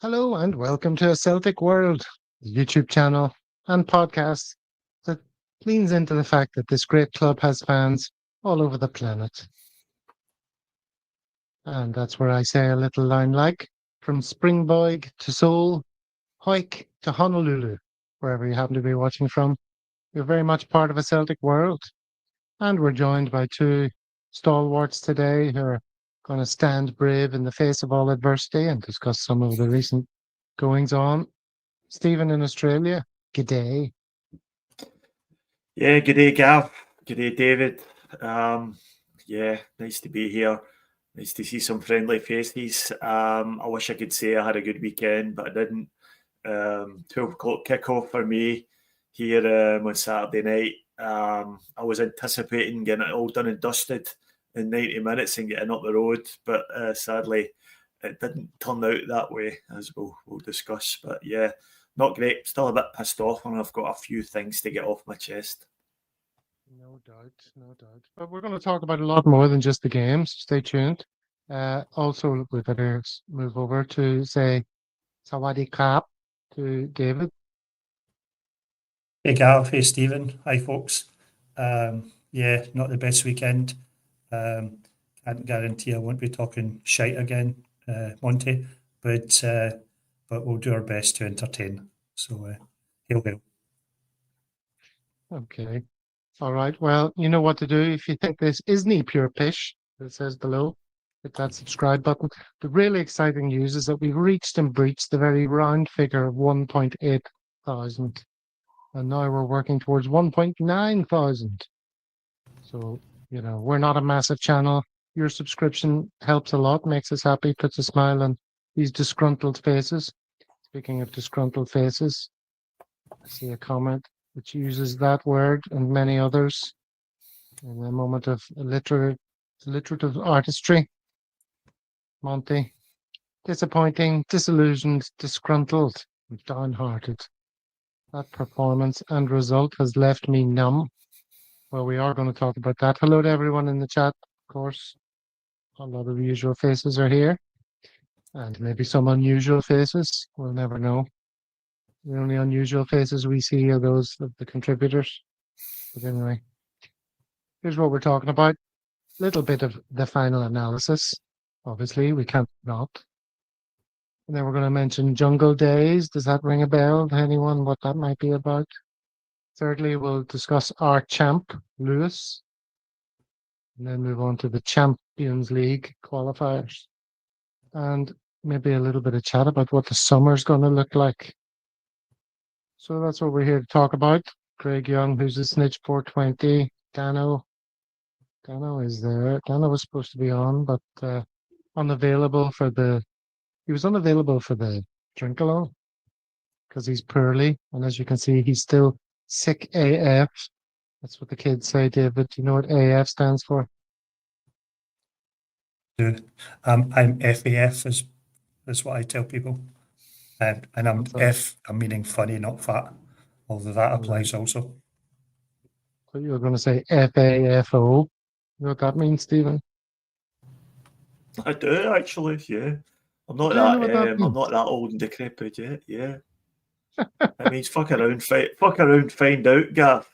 Hello and welcome to a Celtic World, the YouTube channel and podcast that leans into the fact that this great club has fans all over the planet. And that's where I say a little line like, from Springboig to Seoul, Hawick to Honolulu, wherever you happen to be watching from, you're very much part of a Celtic world. And we're joined by two stalwarts today who are going to stand brave in the face of all adversity and discuss some of the recent goings on. Stephen in Australia, g'day. Yeah, good day, Gav. Good day, David. Nice to be here. Nice to see some friendly faces. I wish I could say I had a good weekend, but I didn't. 12 o'clock kickoff for me here on Saturday night. I was anticipating getting it all done and dusted in 90 minutes and getting up the road, but sadly it didn't turn out that way, as we'll discuss. But yeah, not great. Still a bit pissed off, and I've got a few things to get off my chest. No doubt, no doubt. But we're going to talk about a lot more than just the games. Stay tuned. Also, we better move over to say Sawadee Krap to David. Hey Gav, hey Stephen, hi folks. Not the best weekend. Can't guarantee I won't be talking shite again, Monty, but we'll do our best to entertain. So, hail hail. Okay. All right. Well, you know what to do. If you think this isn't pure pish, it says below, hit that subscribe button. The really exciting news is that we've reached and breached the very round figure of 1.8 thousand. And now we're working towards 1.9 thousand. So, we're not a massive channel. Your subscription helps a lot, makes us happy, puts a smile on these disgruntled faces. Speaking of disgruntled faces, I see a comment which uses that word and many others in a moment of alliterative artistry. Monty, disappointing, disillusioned, disgruntled, and downhearted. That performance and result has left me numb. Well, we are going to talk about that. Hello to everyone in the chat, of course. A lot of the usual faces are here. And maybe some unusual faces. We'll never know. The only unusual faces we see are those of the contributors. But anyway, here's what we're talking about. A little bit of the final analysis. Obviously, we can't not. And then we're going to mention Jungle Days. Does that ring a bell to anyone what that might be about? Thirdly, we'll discuss our champ, Lewis. And then move on to the Champions League qualifiers. And maybe a little bit of chat about what the summer's going to look like. So that's what we're here to talk about. Craig Young, who's a Snitch 420. Dano is there. Dano was supposed to be on, but unavailable for the... He was unavailable for the drink along because he's poorly. And as you can see, he's still sick AF. That's what the kids say, David. Do you know what AF stands for? I'm FAF is what I tell people. And I'm meaning funny, not fat. Although that applies also. So you were going to say FAFO. You know what that means, Stephen? I do actually, yeah. I'm not that old and decrepit yet. Yeah, it means fuck around, find out, Gav.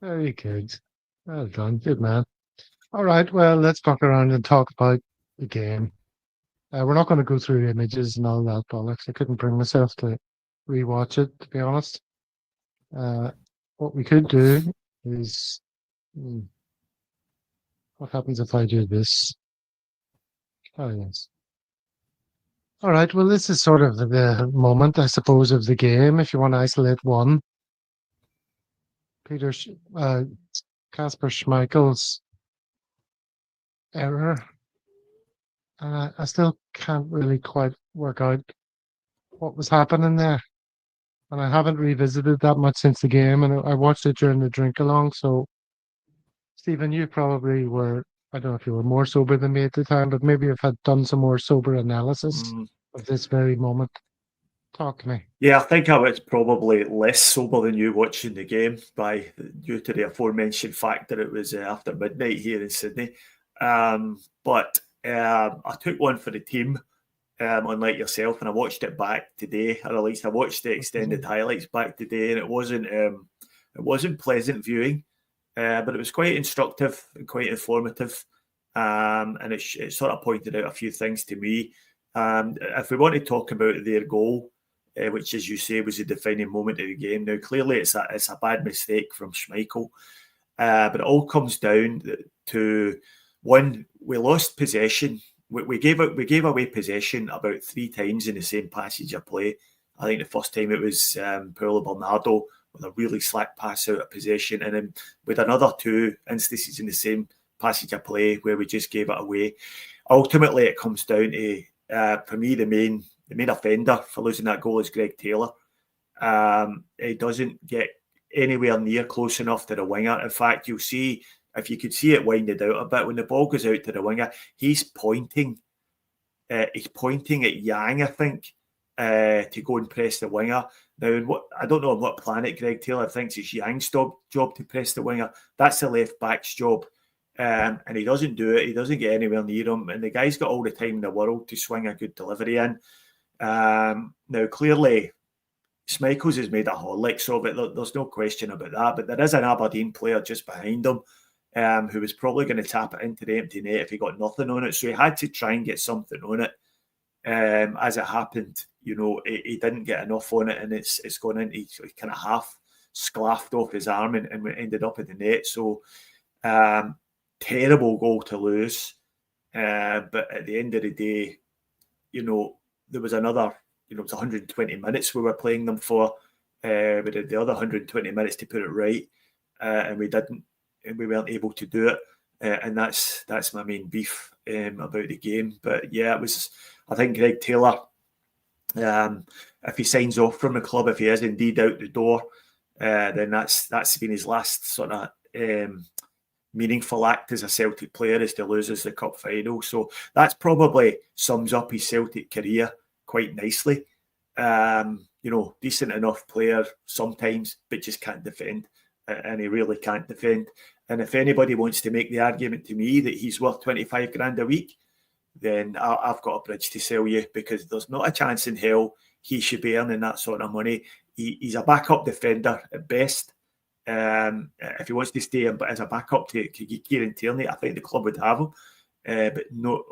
Very good. Well done, good man. All right, well, let's fuck around and talk about the game. We're not going to go through images and all that bollocks. I couldn't bring myself to rewatch it, to be honest. What we could do is, what happens if I do this? Oh, yes. All right, well, this is sort of the moment, I suppose, of the game, if you want to isolate one. Kasper Schmeichel's error. And I still can't really quite work out what was happening there. And I haven't revisited that much since the game, and I watched it during the drink along. So, Stephen, you probably were, I don't know if you were more sober than me at the time, but maybe you've had done some more sober analysis of this very moment. Talk to me. Yeah, I think I was probably less sober than you watching the game due to the aforementioned fact that it was after midnight here in Sydney. But I took one for the team. unlike yourself, and I watched it back today, or at least I watched the extended highlights back today, and it wasn't pleasant viewing, but it was quite instructive and quite informative, and it sort of pointed out a few things to me. If we want to talk about their goal, which, as you say, was the defining moment of the game. Now, clearly, it's a bad mistake from Schmeichel, but it all comes down to one: we lost possession. We gave away possession about 3 times in the same passage of play. I think the first time it was Paulo Bernardo with a really slack pass out of possession, and then with another 2 instances in the same passage of play where we just gave it away. Ultimately, it comes down to, for me, the main offender for losing that goal is Greg Taylor. He doesn't get anywhere near close enough to the winger. In fact, you'll see, if you could see it winded out a bit, when the ball goes out to the winger, he's pointing at Yang, I think, to go and press the winger. Now, I don't know on what planet Greg Taylor thinks it's Yang's job to press the winger. That's the left back's job. And he doesn't do it. He doesn't get anywhere near him. And the guy's got all the time in the world to swing a good delivery in. Now, clearly, Schmeichels has made a Horlicks of it. There's no question about that. But there is an Aberdeen player just behind him who was probably going to tap it into the empty net if he got nothing on it. So he had to try and get something on it. As it happened, he didn't get enough on it, and it's gone into, he kind of half sclaffed off his arm and ended up in the net. So terrible goal to lose. But at the end of the day, there was another, it was 120 minutes we were playing them for. We did the other 120 minutes to put it right, and we didn't. And we weren't able to do it, and that's my main beef about the game. But yeah, it was. I think Greg Taylor, if he signs off from the club, if he is indeed out the door, then that's been his last sort of meaningful act as a Celtic player, is to lose us the cup final. So that's probably sums up his Celtic career quite nicely. Decent enough player sometimes, but just can't defend. And he really can't defend. And if anybody wants to make the argument to me that he's worth 25 grand a week, then I've got a bridge to sell you, because there's not a chance in hell he should be earning that sort of money. He's a backup defender at best. If he wants to stay as a backup to Kieran Tierney, I think the club would have him. But no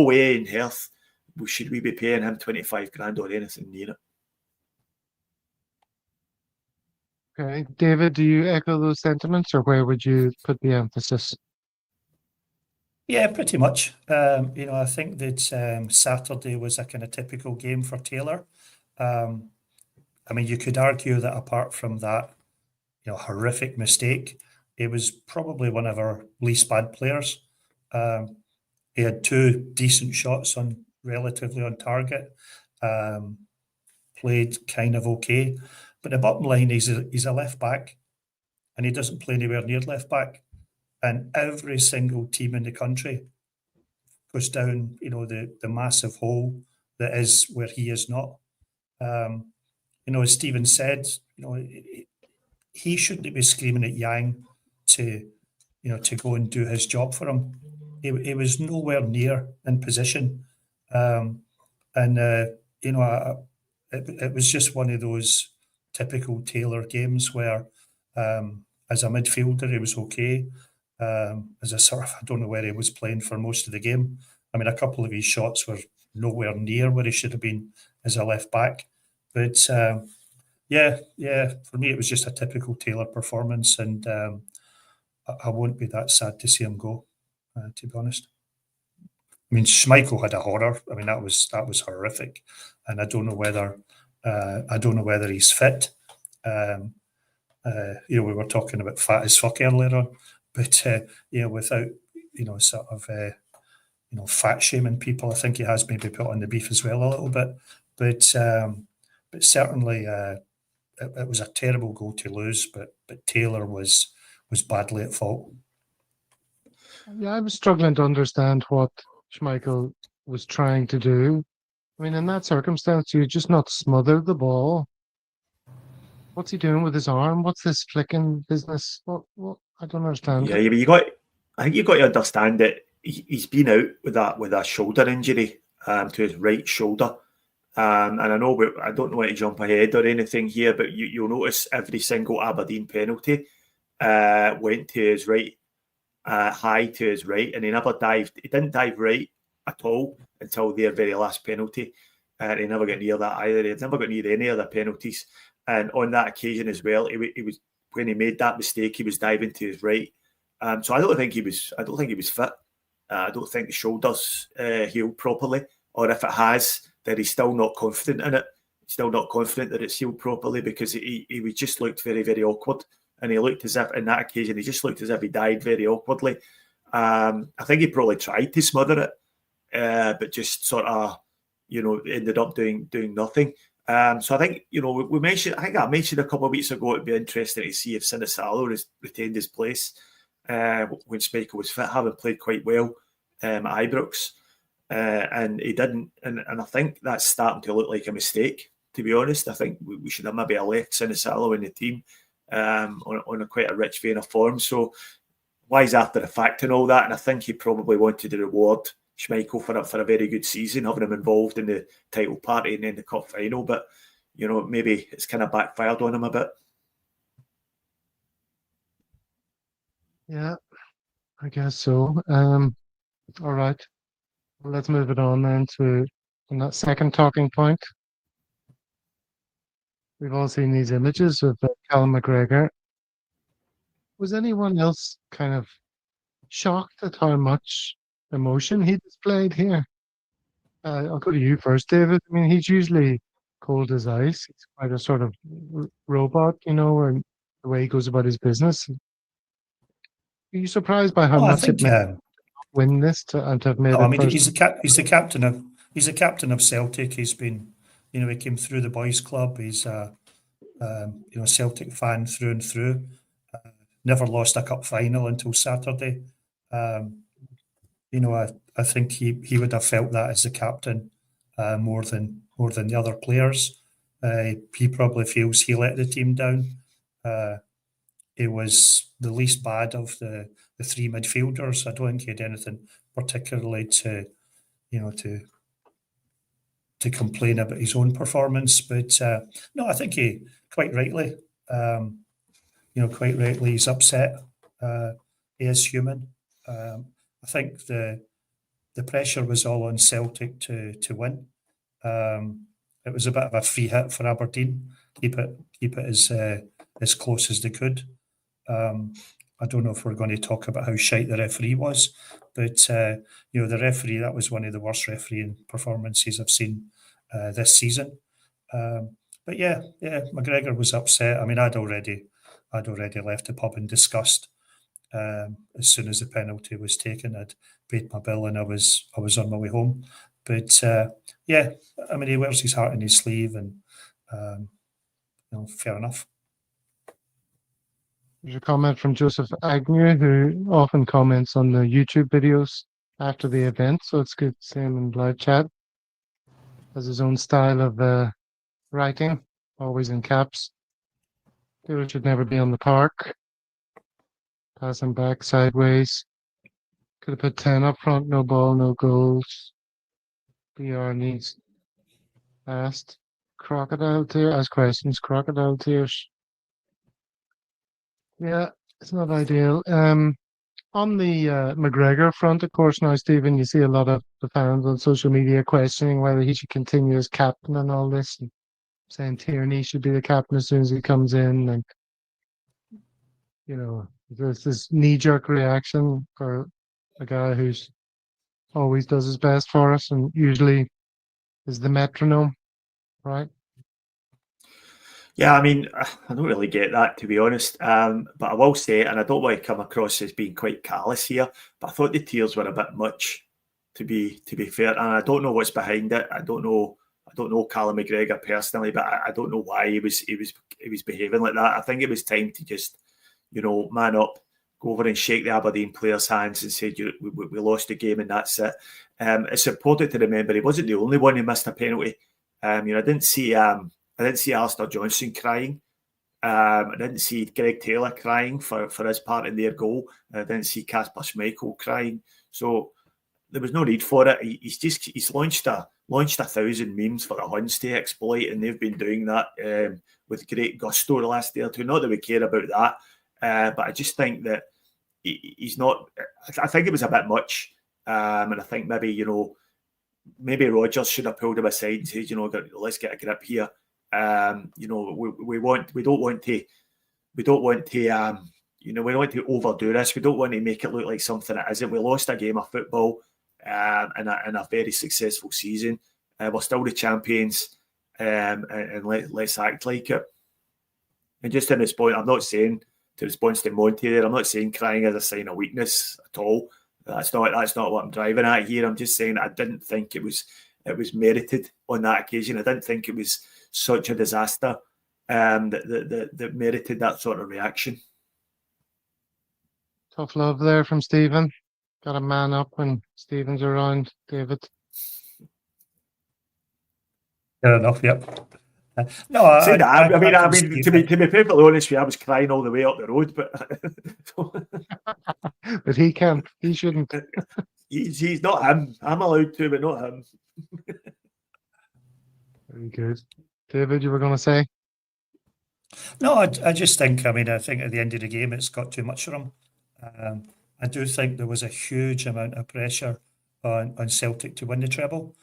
way in earth should we be paying him 25 grand or anything near it. Okay, David, do you echo those sentiments, or where would you put the emphasis? Yeah, pretty much. I think that Saturday was a kind of typical game for Taylor. You could argue that apart from that, horrific mistake, he was probably one of our least bad players. He had 2 decent shots relatively on target. Played kind of okay. But the bottom line is he's a left back, and he doesn't play anywhere near left back. And every single team in the country goes down, the massive hole that is where he is not. As Stephen said, he shouldn't be screaming at Yang to go and do his job for him. He was nowhere near in position. It was just one of those typical Taylor games where, as a midfielder, he was okay. As a sort of, I don't know where he was playing for most of the game. A couple of his shots were nowhere near where he should have been as a left back. But for me, it was just a typical Taylor performance, and I won't be that sad to see him go, to be honest. Schmeichel had a horror. That was horrific, and I don't know whether he's fit. We were talking about fat as fuck earlier on, but without sort of fat shaming people, I think he has maybe put on the beef as well a little bit. But certainly it was a terrible goal to lose. But Taylor was badly at fault. Yeah, I was struggling to understand what Schmeichel was trying to do. In that circumstance, you just not smother the ball. What's he doing with his arm? What's this flicking business? What? I don't understand. Yeah, but I think you've got to understand that he's been out with a shoulder injury to his right shoulder. And I don't know where to jump ahead or anything here, but you'll notice every single Aberdeen penalty went to his right, high to his right, and he never dived. He didn't dive right at all until their very last penalty. And he never got near that either. He never got near any other penalties. And on that occasion as well, he was when he made that mistake, he was diving to his right. So I don't think he was fit. I don't think the shoulders healed properly, or if it has, then he's still not confident in it. He's still not confident that it's healed properly, because he just looked very, very awkward. And he looked as if, on that occasion, he just looked as if he died very awkwardly. I think he probably tried to smother it, but just sort of, ended up doing nothing. So I think, we mentioned, I think I mentioned a couple of weeks ago, it'd be interesting to see if Sinisalo has retained his place when Schmeichel was fit, having played quite well at Ibrox. And he didn't. And I think that's starting to look like a mistake, to be honest. I think we should have maybe left Sinisalo in the team on quite a rich vein of form. So wise after the fact and all that. And I think he probably wanted to reward Schmeichel for a very good season, having him involved in the title party and then the cup final. But, maybe it's kind of backfired on him a bit. Yeah, I guess so. All right. Well, let's move it on then to that second talking point. We've all seen these images of Callum McGregor. Was anyone else kind of shocked at how much emotion he displayed here? I'll go to you first, David. I mean, he's usually cold as ice. He's quite a sort of robot, and the way he goes about his business. Are you surprised by how much it meant to win this and to have made it? He's the captain of Celtic. He's been, he came through the boys' club. He's a Celtic fan through and through. Never lost a cup final until Saturday. I think he would have felt that as the captain more than the other players. He probably feels he let the team down. He was the least bad of the three midfielders. I don't think he had anything particularly to complain about his own performance. But no, I think he quite rightly, he's upset. He is human. I think the pressure was all on Celtic to win. It was a bit of a free hit for Aberdeen. Keep it as close as they could. I don't know if we're going to talk about how shite the referee was, but the referee, that was one of the worst refereeing performances I've seen this season. But yeah, McGregor was upset. I mean, I'd already left the pub in disgust. As soon as the penalty was taken, I'd paid my bill and I was on my way home. But yeah, I mean, he wears his heart in his sleeve, and fair enough. There's a comment from Joseph Agnew, who often comments on the YouTube videos after the event, so it's good to see him in live chat. Has his own style of writing, always in caps. People should never be on the park. Passing back sideways. Could have put 10 up front, no ball, no goals. BR needs asked. Crocodile tears, ask questions, crocodile tears. Yeah, it's not ideal. On the McGregor front, of course, now, Stephen, you see a lot of the fans on social media questioning whether he should continue as captain and all this, and saying Tierney should be the captain as soon as he comes in. And, there's this knee-jerk reaction for a guy who's always does his best for us and usually is the metronome, right? Yeah, I mean, I don't really get that, to be honest. But I will say, and I don't want to come across as being quite callous here, but I thought the tears were a bit much, to be fair. And I don't know what's behind it. I don't know Callum McGregor personally, but I don't know why he was behaving like that. I think it was time to just, man up, go over and shake the Aberdeen players' hands and say, we lost the game and that's it. It's important to remember he wasn't the only one who missed a penalty. I didn't see Alistair Johnson crying. I didn't see Greg Taylor crying for his part in their goal. I didn't see Kasper Schmeichel crying. So there was no need for it. He's launched a 1,000 memes for the Huns to exploit, and they've been doing that with great gusto the last day or two. Not that we care about that, but I just think that he's not. I think it was a bit much, and I think maybe maybe Rodgers should have pulled him aside and said, let's get a grip here. We don't want to overdo this. We don't want to make it look like something it isn't. We lost a game of football in a very successful season. We're still the champions, and let's act like it. And just in this point, I'm not saying to response to Monty there, I'm not saying crying is a sign of weakness at all. That's not what I'm driving at here. I'm just saying I didn't think it was merited on that occasion. I didn't think it was such a disaster that merited that sort of reaction. Tough love there from Stephen. Got a man up when Stephen's around, David. Fair enough, yep. No, I mean, to be perfectly honest with you, I was crying all the way up the road, but but he can't. He shouldn't. He's not him. I'm allowed to, but not him. Very good, David. You were going to say? No, I just think. I think at the end of the game, it's got too much for him. I do think there was a huge amount of pressure on Celtic to win the treble.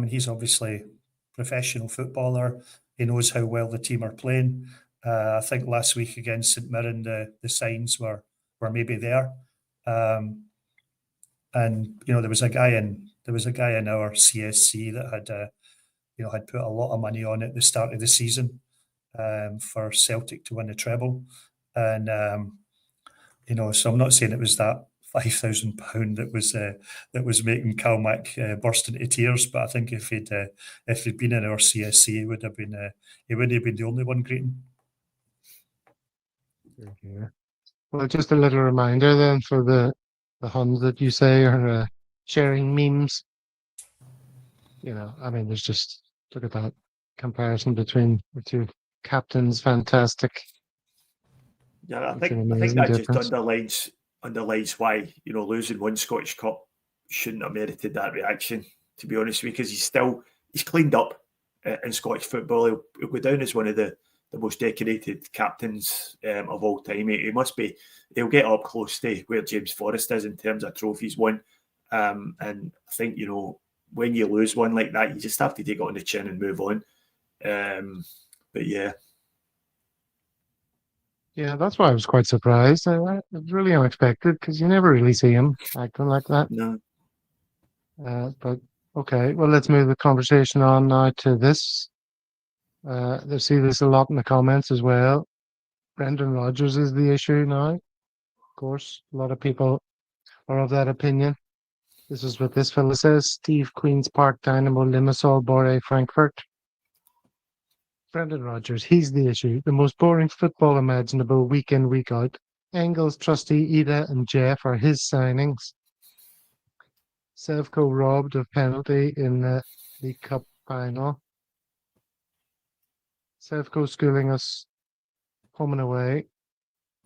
He's obviously professional footballer. He knows how well the team are playing. I think last week against St Mirren, the signs were maybe there. And there was a guy in our CSC that had put a lot of money on it at the start of the season for Celtic to win the treble. And so I'm not saying it was that £5,000 that was making Calmac burst into tears, but I think if he'd been in our CSC, he wouldn't have been the only one greeting. Yeah. Well, just a little reminder then for the Huns that you say are sharing memes. There's just look at that comparison between the two captains. Fantastic. Yeah, I think that difference. Just underlines why losing one Scottish Cup shouldn't have merited that reaction. To be honest, because he's cleaned up in Scottish football. He'll go down as one of the most decorated captains of all time. He'll get up close to where James Forrest is in terms of trophies won. And I think when you lose one like that, you just have to take it on the chin and move on. But yeah. Yeah, that's why I was quite surprised. It was really unexpected because you never really see him acting like that. No. But okay, well, let's move the conversation on now to this. They see this a lot in the comments as well. Brendan Rodgers is the issue now. Of course, a lot of people are of that opinion. This is what this fella says. Steve, Queen's Park, Dynamo, Limassol, Borre, Frankfurt. Brendan Rodgers, he's the issue. The most boring football imaginable week in, week out. Engels, Trustee, Ida and Jeff are his signings. Sevco robbed of penalty in the League Cup final. Sevco schooling us home and away.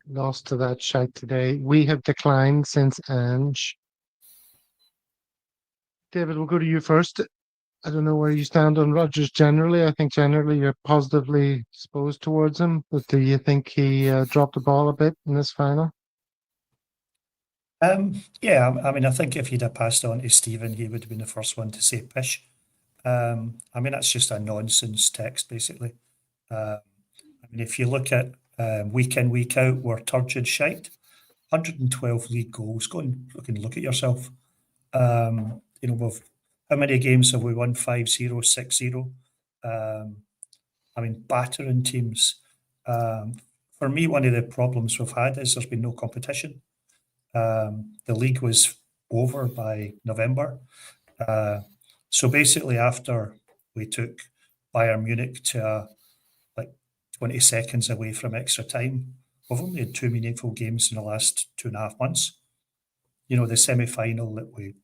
Lost to that shite today. We have declined since Ange. David, we'll go to you first. I don't know where you stand on Rodgers generally. I think generally you're positively disposed towards him, but do you think he dropped the ball a bit in this final? Yeah, I think if he'd have passed on to Stephen, he would have been the first one to say pish. That's just a nonsense text, basically. If you look at week in, week out, we're turgid shite. 112 league goals. Go and look at yourself. How many games have we won? 5-0, 6-0. Battering teams. For me, one of the problems we've had is there's been no competition. The league was over by November. So basically, after we took Bayern Munich to 20 seconds away from extra time, we've only had 2 meaningful games in the last 2.5 months. The semi-final that we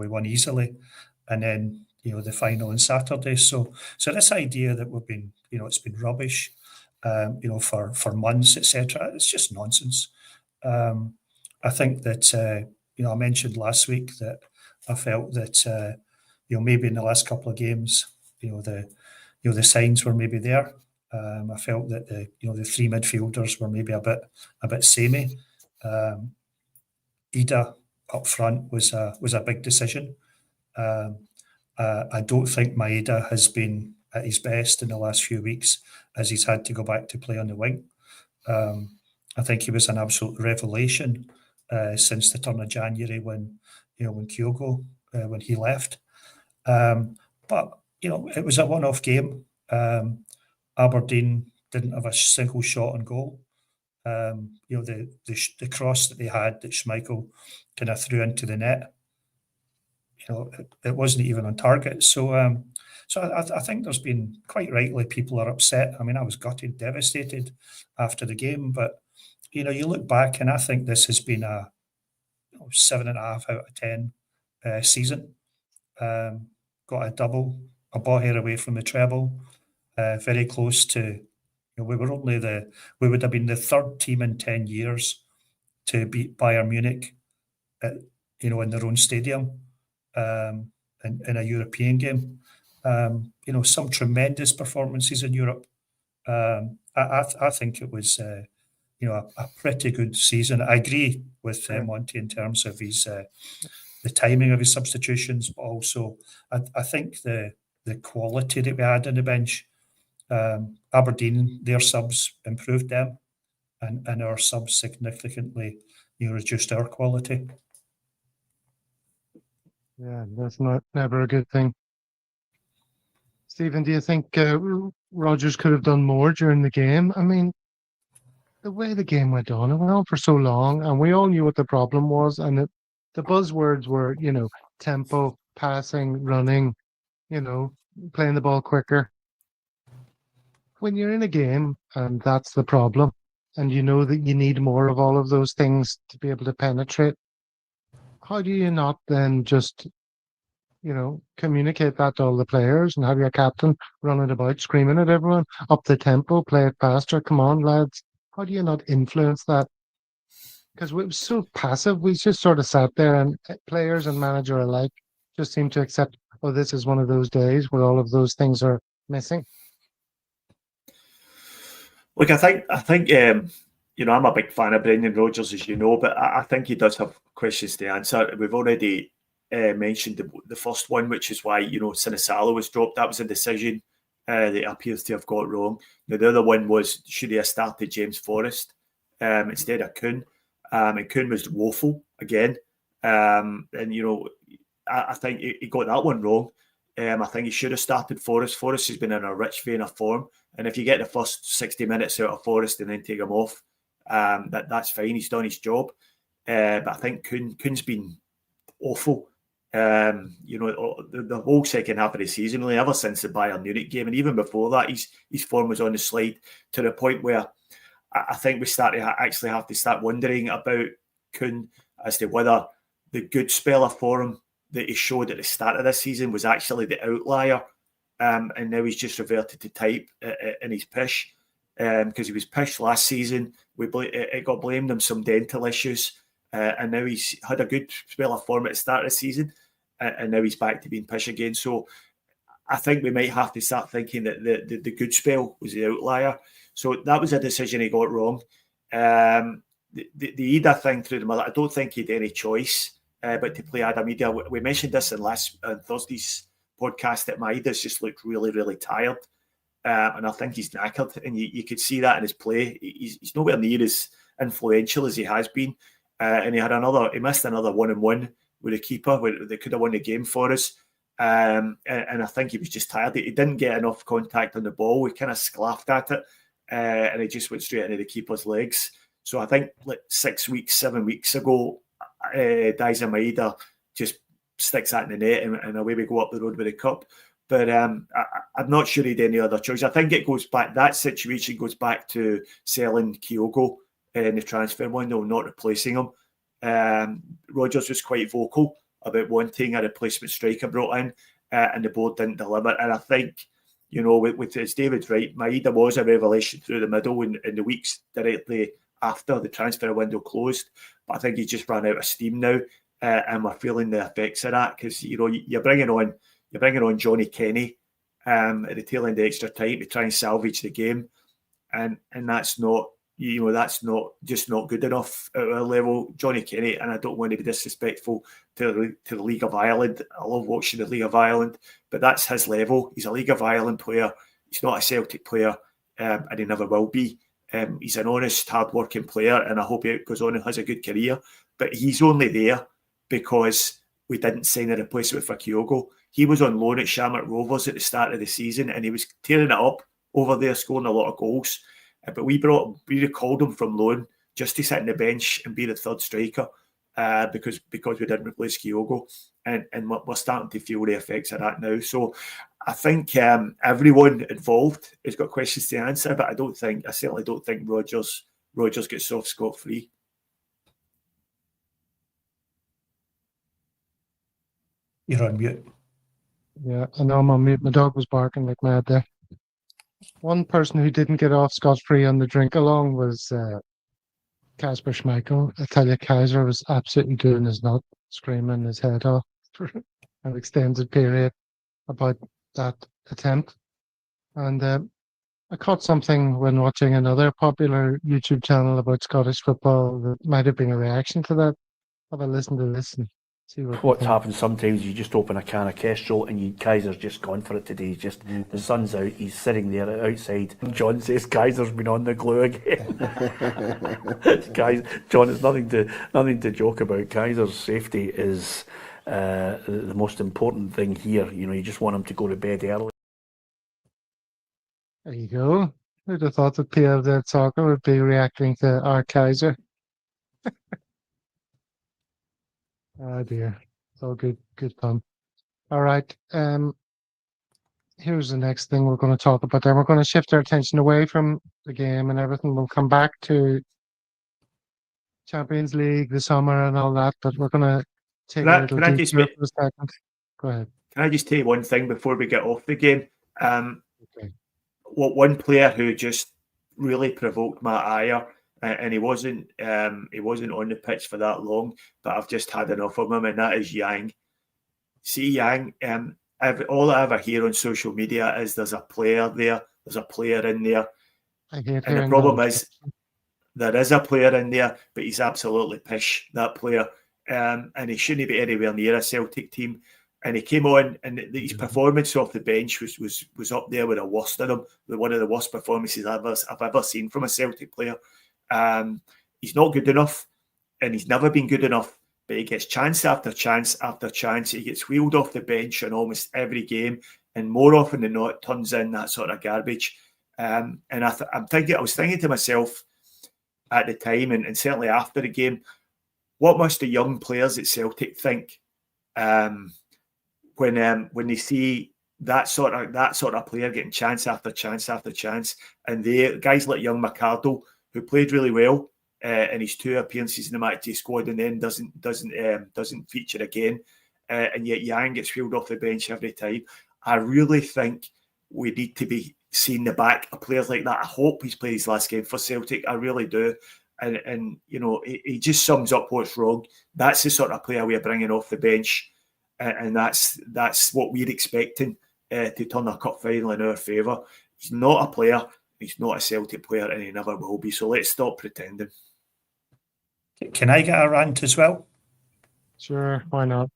won easily, and then the final on Saturday. So this idea that we've been it's been rubbish, for months, etc. It's just nonsense. I think that I mentioned last week that I felt that maybe in the last couple of games, the signs were maybe there. I felt that the three midfielders were maybe a bit samey. Ida up front was a big decision. I don't think Maeda has been at his best in the last few weeks, as he's had to go back to play on the wing. I think he was an absolute revelation since the turn of January when Kyogo when he left. But it was a one-off game. Aberdeen didn't have a single shot on goal. The cross that they had that Schmeichel kind of threw into the net, it wasn't even on target. So I think there's been, quite rightly, people are upset. I mean, I was gutted, devastated after the game, but you look back and I think this has been a 7.5 out of 10 season. Got a double, a ball hair away from the treble, very close to. We would have been the third team in 10 years to beat Bayern Munich, in their own stadium, in a European game. Some tremendous performances in Europe. I think it was, a pretty good season. I agree with Monty in terms of his the timing of his substitutions, but also I think the quality that we had on the bench. Aberdeen, their subs improved them, and our subs significantly reduced our quality. Yeah, that's never a good thing. Stephen, do you think Rodgers could have done more during the game? I mean, the way the game went on, it went on for so long, and we all knew what the problem was. And the buzzwords were, tempo, passing, running, playing the ball quicker. When you're in a game and that's the problem, and you know that you need more of all of those things to be able to penetrate, how do you not then just, communicate that to all the players and have your captain running about screaming at everyone, up the tempo, play it faster, come on, lads? How do you not influence that? Because we were so passive, we just sort of sat there, and players and manager alike just seemed to accept, oh, this is one of those days where all of those things are missing. Look, I think I'm a big fan of Brendan Rodgers, as you know, but I think he does have questions to answer. We've already mentioned the first one, which is why Sinisalo was dropped. That was a decision that appears to have got wrong. Now, the other one was, should he have started James Forrest instead of Kuhn? And Kuhn was woeful again, and I think he got that one wrong. I think he should have started Forrest. Forrest has been in a rich vein of form, and if you get the first 60 minutes out of Forrest and then take him off, that's fine. He's done his job. But I think Kuhn's been awful. The whole second half of the season, really, ever since the Bayern Munich game, and even before that, his form was on the slide to the point where I think we actually have to start wondering about Kuhn as to whether the good spell of form that he showed at the start of this season was actually the outlier, and now he's just reverted to type in his pish, because he was pish last season. It got blamed on some dental issues, and now he's had a good spell of form at the start of the season, and now he's back to being pish again. So I think we might have to start thinking that the good spell was the outlier. So that was a decision he got wrong. The Ida thing through the middle, I don't think he had any choice but to play Adam Ida. We mentioned this in Thursday's podcast that Maida's just looked really, really tired. And I think he's knackered. And you could see that in his play. He's nowhere near as influential as he has been. And he missed another 1-on-1 with the keeper where they could have won the game for us. And I think he was just tired. He didn't get enough contact on the ball. He kind of sclaffed at it. And he just went straight into the keeper's legs. So I think 7 weeks ago, Daizen Maeda just sticks that in the net and away we go up the road with the cup. But I'm not sure he had any other choice. I think that situation goes back to selling Kyogo in the transfer window, not replacing him. Rodgers was quite vocal about wanting a replacement striker brought in, and the board didn't deliver. And I think, with as David's right, Maeda was a revelation through the middle in the weeks directly after the transfer window closed. But I think he's just run out of steam now. and we're feeling the effects of that, because you're bringing on Johnny Kenny at the tail end of extra time to try and salvage the game, and that's not just not good enough at our level. Johnny Kenny, and I don't want to be disrespectful to the League of Ireland. I love watching the League of Ireland, but that's his level. He's a League of Ireland player. He's not a Celtic player, and he never will be. He's an honest, hard-working player, and I hope he goes on and has a good career. But he's only there because we didn't sign a replacement for Kyogo. He was on loan at Shamrock Rovers at the start of the season, and he was tearing it up over there, scoring a lot of goals. But we recalled him from loan just to sit on the bench and be the third striker, because we didn't replace Kyogo, and we're starting to feel the effects of that now. So I think everyone involved has got questions to answer, but I certainly don't think Rodgers gets off scot-free. You're on mute. Yeah, I know I'm on mute. My dog was barking like mad there. One person who didn't get off scot-free on the drink along was Kasper Schmeichel. I tell you, Kaiser was absolutely doing his nut, screaming his head off for an extended period about that attempt. And I caught something when watching another popular YouTube channel about Scottish football that might have been a reaction to that. Have a listen to this and see what happens sometimes. You just open a can of Kestrel and Kaiser's just gone for it today. Just the sun's out, he's sitting there outside. John says Kaiser's been on the glue again. John, it's nothing to joke about. Kaiser's safety is the most important thing here. You just want him to go to bed early. There you go. Who'd have thought that Pierre Del Soccer would be reacting to our Kaiser? Oh dear. It's all good fun. All right. Here's the next thing we're going to talk about. Then we're going to shift our attention away from the game and everything. We'll come back to Champions League, the summer and all that, but we're going to take a little deep for a second. Go ahead. Can I just tell you one thing before we get off the game? Okay. One player who just really provoked my ire, and he wasn't on the pitch for that long, but I've just had enough of him, and that is Yang. See, Yang, all I ever hear on social media is there's a player there, there's a player in there. I hate and the problem is there is a player in there, but he's absolutely pish, that player. And he shouldn't be anywhere near a Celtic team. And he came on, and his performance off the bench was up there with the worst of them, one of the worst performances I've ever seen from a Celtic player. He's not good enough, and he's never been good enough, but he gets chance after chance after chance. He gets wheeled off the bench in almost every game, and more often than not turns in that sort of garbage. And I was thinking to myself at the time, and certainly after the game, what must the young players at Celtic think when they see that sort of player getting chance after chance after chance, and guys like young McArdle, who played really well in his 2 appearances in the match day squad, and then doesn't feature again, and yet Yang gets wheeled off the bench every time. I really think we need to be seeing the back of players like that. I hope he's played his last game for Celtic. I really do. And he just sums up what's wrong. That's the sort of player we're bringing off the bench, and that's what we're expecting to turn a cup final in our favour. He's not a player. He's not a Celtic player, and he never will be. So let's stop pretending. Can I get a rant as well? Sure, why not?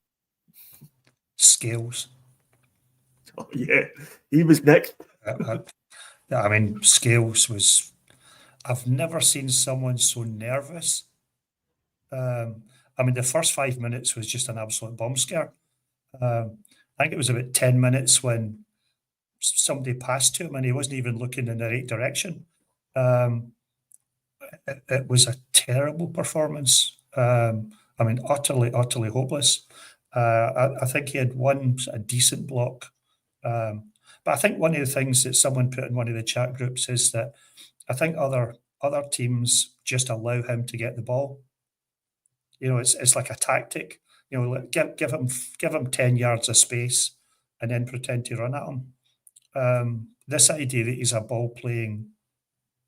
Scales. Oh, yeah, he was next. I mean, Scales was... I've never seen someone so nervous. I mean, the first 5 minutes was just an absolute bomb scare. I think it was about 10 minutes when somebody passed to him and he wasn't even looking in the right direction. It was a terrible performance. I mean, utterly hopeless. I think he had a decent block. But I think one of the things that someone put in one of the chat groups is that I think other teams just allow him to get the ball. It's like a tactic. Give him 10 yards of space and then pretend to run at him. This idea that he's a ball-playing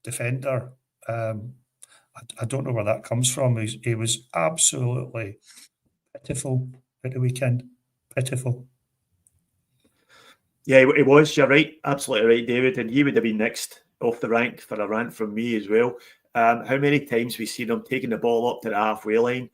defender, I don't know where that comes from. He was absolutely pitiful at the weekend. Pitiful. Yeah, it was. You're right. Absolutely right, David. And he would have been next off the rank for a rant from me as well. How many times we've seen him taking the ball up to the halfway line,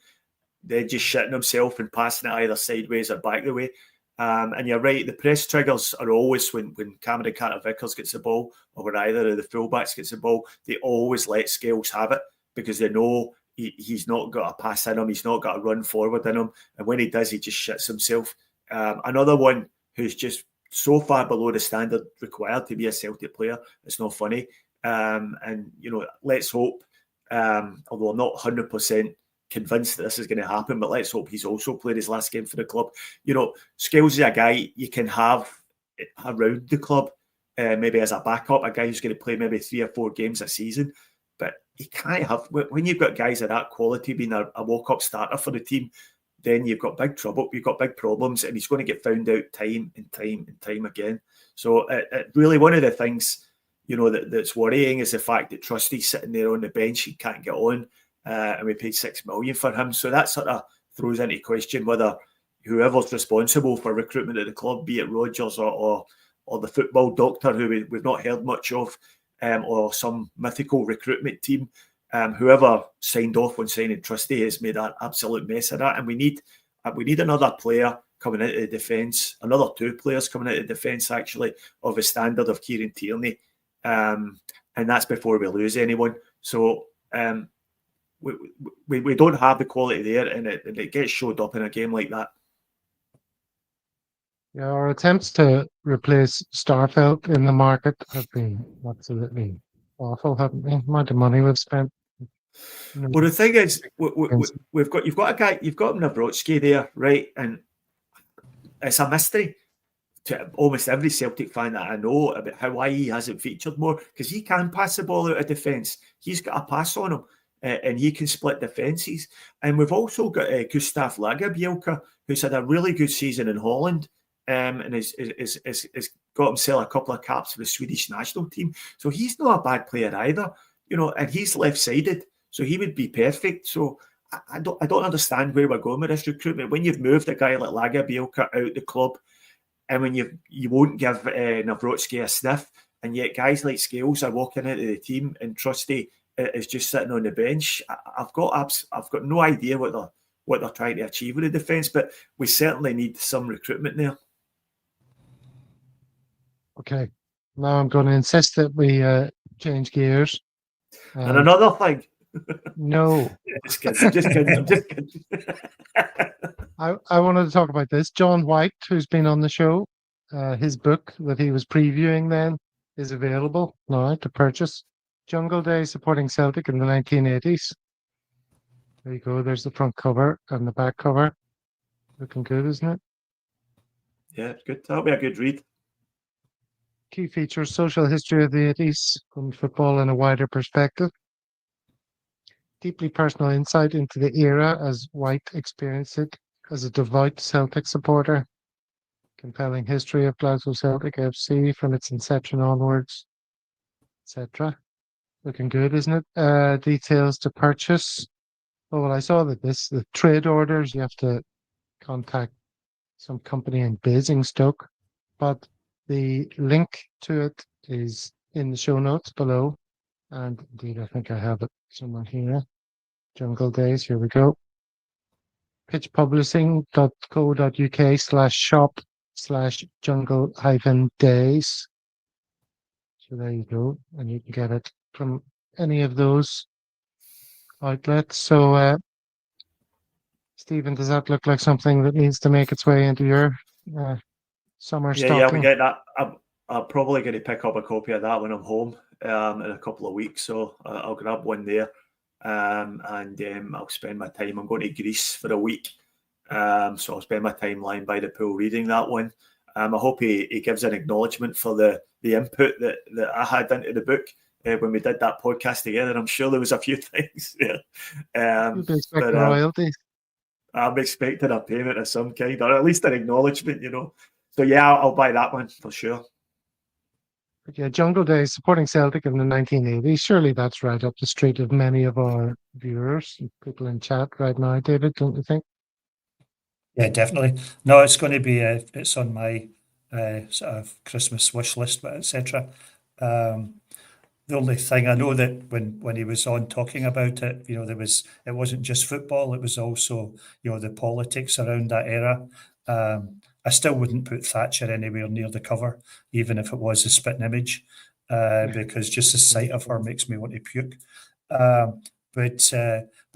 then just shitting himself and passing it either sideways or back the way. And you're right, the press triggers are always when Cameron Carter-Vickers gets the ball or when either of the fullbacks gets the ball, they always let Scales have it because they know he's not got a pass in him, he's not got a run forward in him. And when he does, he just shits himself. Another one who's just so far below the standard required to be a Celtic player, it's not funny. And, you know, let's hope, although I'm not 100% convinced that this is going to happen, but let's hope he's also played his last game for the club. You know, Scales is a guy you can have around the club, maybe as a backup, a guy who's going to play maybe 3 or 4 games a season, but he can't have, when you've got guys of that quality being a walk-up starter for the team, then you've got big trouble, you've got big problems, and he's going to get found out time and time and time again. So really one of the things, you know, that's worrying is the fact that Trusty's sitting there on the bench, he can't get on, and we paid $6 million for him. So that sort of throws into question whether whoever's responsible for recruitment at the club, be it Rodgers or the football doctor who we've not heard much of, or some mythical recruitment team, whoever signed off on signing Trusty has made an absolute mess of that. And we need another player coming into the defence, another 2 players coming into the defence actually of the standard of Kieran Tierney, and that's before we lose anyone. So we don't have the quality there, and it gets showed up in a game like that. Yeah, our attempts to replace Starfelt in the market have been absolutely awful, haven't they? The amount of money we've spent. Well, the thing is, you've got a guy, you've got Nawrocki there, right? And it's a mystery to almost every Celtic fan that I know about why he hasn't featured more, because he can pass the ball out of defence. He's got a pass on him, and he can split defences. And we've also got Gustav Lagerbielke, who's had a really good season in Holland, and has got himself a couple of caps for the Swedish national team. So he's not a bad player either, you know, and he's left-sided, so he would be perfect. So I don't understand where we're going with this recruitment. When you've moved a guy like Lagerbielke out the club, and when you won't give Nawrocki a sniff, and yet guys like Scales are walking into the team and Trusty is just sitting on the bench, I've got no idea what they're trying to achieve with the defence, but we certainly need some recruitment there. Okay, now I'm going to insist that we change gears. And another thing. No. Just kidding. I wanted to talk about this. John White, who's been on the show, his book that he was previewing then is available now to purchase. Jungle Days Supporting Celtic in the 1980s. There you go. There's the front cover and the back cover. Looking good, isn't it? Yeah, it's good. That'll be a good read. Key features: social history of the 80s from football in a wider perspective. Deeply personal insight into the era as White experienced it as a devout Celtic supporter. Compelling history of Glasgow Celtic FC from its inception onwards, etc. Looking good, isn't it? Details to purchase. Oh, well, I saw that the trade orders, you have to contact some company in Basingstoke, but the link to it is in the show notes below. And indeed, I think I have it somewhere here. Jungle Days, here we go. pitchpublishing.co.uk/shop/jungle-days. So there you go. And you can get it from any of those outlets. So, Stephen, does that look like something that needs to make its way into your summer stocking? Yeah, we get that. I'm probably going to pick up a copy of that when I'm home in a couple of weeks. So I'll grab one there, and I'll spend my time. I'm going to Greece for a week, so I'll spend my time lying by the pool reading that one. I hope he gives an acknowledgement for the input that I had into the book when we did that podcast together. I'm sure there was a few things there. Royalties. I'm expecting a payment of some kind, or at least an acknowledgement, you know. So yeah, I'll buy that one for sure. But yeah, Jungle Days Supporting Celtic in the 1980s. Surely that's right up the street of many of our viewers and people in chat right now, David, don't you think? Yeah, definitely. No, it's going to be, it's on my sort of Christmas wish list, but etc. The only thing I know that when he was on talking about it, it wasn't just football, it was also, the politics around that era. I still wouldn't put Thatcher anywhere near the cover, even if it was a spitting image, because just the sight of her makes me want to puke. But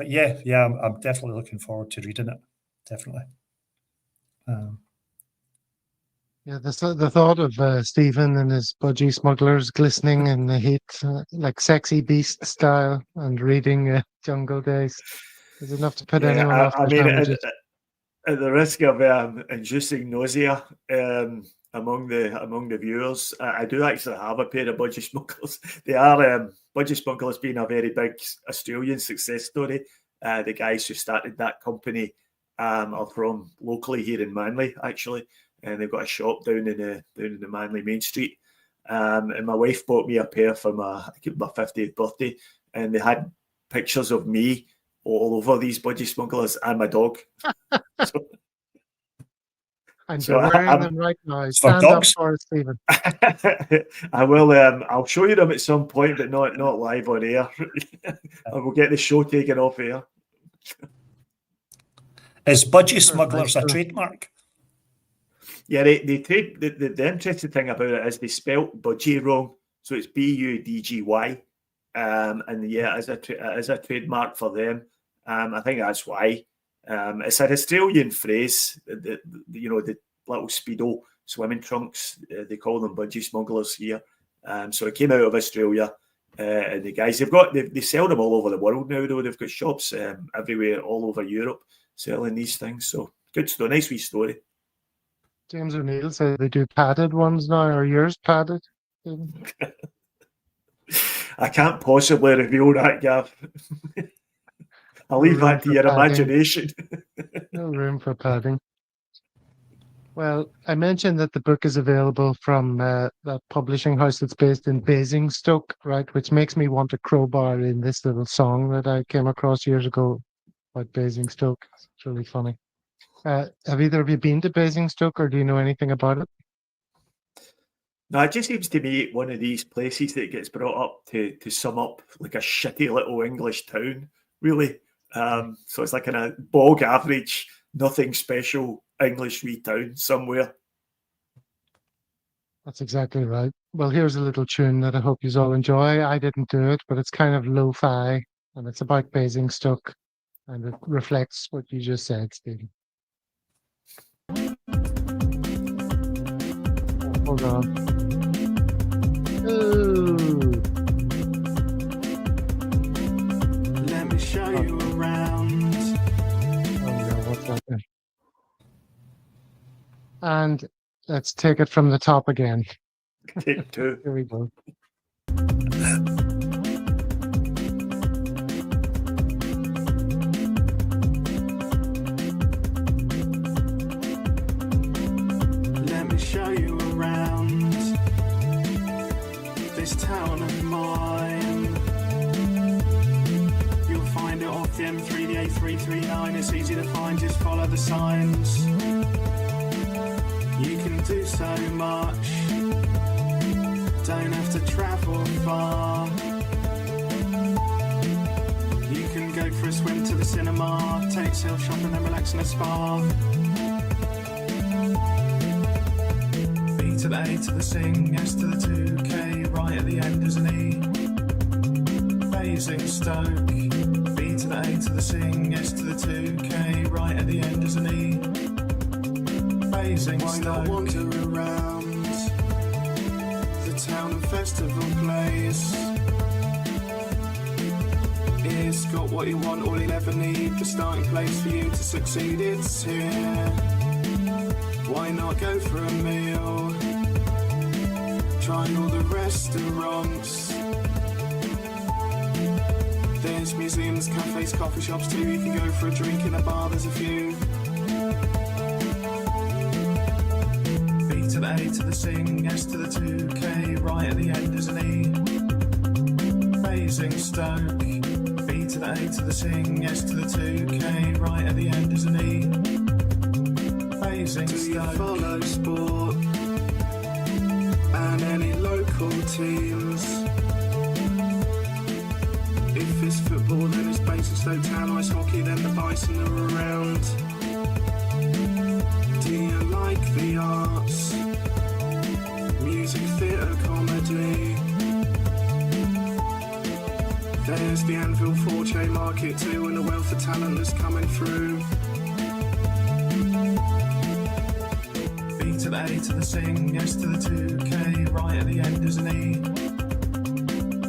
yeah, I'm definitely looking forward to reading it. Definitely. Yeah, the thought of Stephen and his budgie smugglers glistening in the heat, like sexy beast style, and reading Jungle Days is enough to put anyone off I their mean, sandwiches. at the risk of inducing nausea among the viewers, I do actually have a pair of budgie smugglers. They are budgie smugglers being a very big Australian success story. The guys who started that company are from locally here in Manly, actually. And they've got a shop down in the Manly Main Street. And my wife bought me a pair for my 50th birthday, and they had pictures of me all over these budgie smugglers and my dog. And you're wearing them right now. Stand up for it, Stephen. I will. I'll show you them at some point, but not live on air. I will get the show taken off air. Is budgie smugglers a trademark? Yeah, they trade. The interesting thing about it is they spelt budgie wrong, so it's Budgy, and yeah, it is a trademark for them. I think that's why. It's an Australian phrase. The little speedo swimming trunks. They call them budgie smugglers here. So it came out of Australia, and the guys they sell them all over the world now. Though they've got shops everywhere, all over Europe, selling these things. So good story, nice wee story. James O'Neill said they do padded ones now. Are yours padded? I can't possibly reveal that, Gav. I'll leave that to your imagination. No room for padding. Well, I mentioned that the book is available from that publishing house that's based in Basingstoke, right? Which makes me want to crowbar in this little song that I came across years ago about Basingstoke. It's really funny. Have either of you been to Basingstoke, or do you know anything about it? No, it just seems to me one of these places that gets brought up to sum up like a shitty little English town, really. So it's like a bog average, nothing special English wee town somewhere. That's exactly right. Well, here's a little tune that I hope you all enjoy. I didn't do it, but it's kind of lo-fi, and it's about Basingstoke, and it reflects what you just said, Stephen. Hold on. Ooh. Let me show you around. Oh no, what's that then? And let's take it from the top again. Take two. Here we go. Let me show you around this town of mine. You'll find it off the M3, the A339. It's easy to find, just follow the signs. You can do so much, don't have to travel far. You can go for a swim to the cinema, take yourself shopping and relax in a spa. B to the A to the sing, S to the 2K, right at the end is an E. Basingstoke. B to the A to the sing, S to the 2K, right at the end is an E. Basingstoke. Why not wander around the town and festival place? It's got what you want, all you'll ever need. The starting place for you to succeed, it's here. Why not go for a meal? Try all the restaurants. There's museums, cafes, coffee shops too. You can go for a drink in a bar, there's a few. B to the A to the sing, S to the 2K, right at the end is an E. Basingstoke. B to the A to the sing, S to the 2K, right at the end is an E. Basingstoke. Follow sport and any local teams. If it's football, then it's Basingstoke Town. Ice hockey, then the Bison are around. Do you like the arts? Music, theatre, comedy. There's the Anvil Forte Market too, and the wealth of talent that's coming through. B to the A to the sing, S to the 2K, right at the end is an E.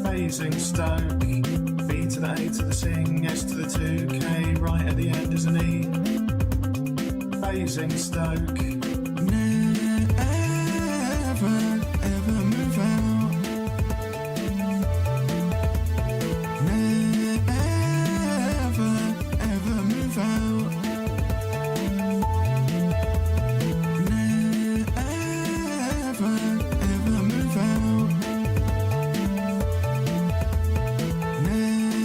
Basingstoke. B to the A to the sing, S to the 2K, right at the end is an E. Basingstoke. Never, ever move out. Never, ever move out. Never, ever move out. Never,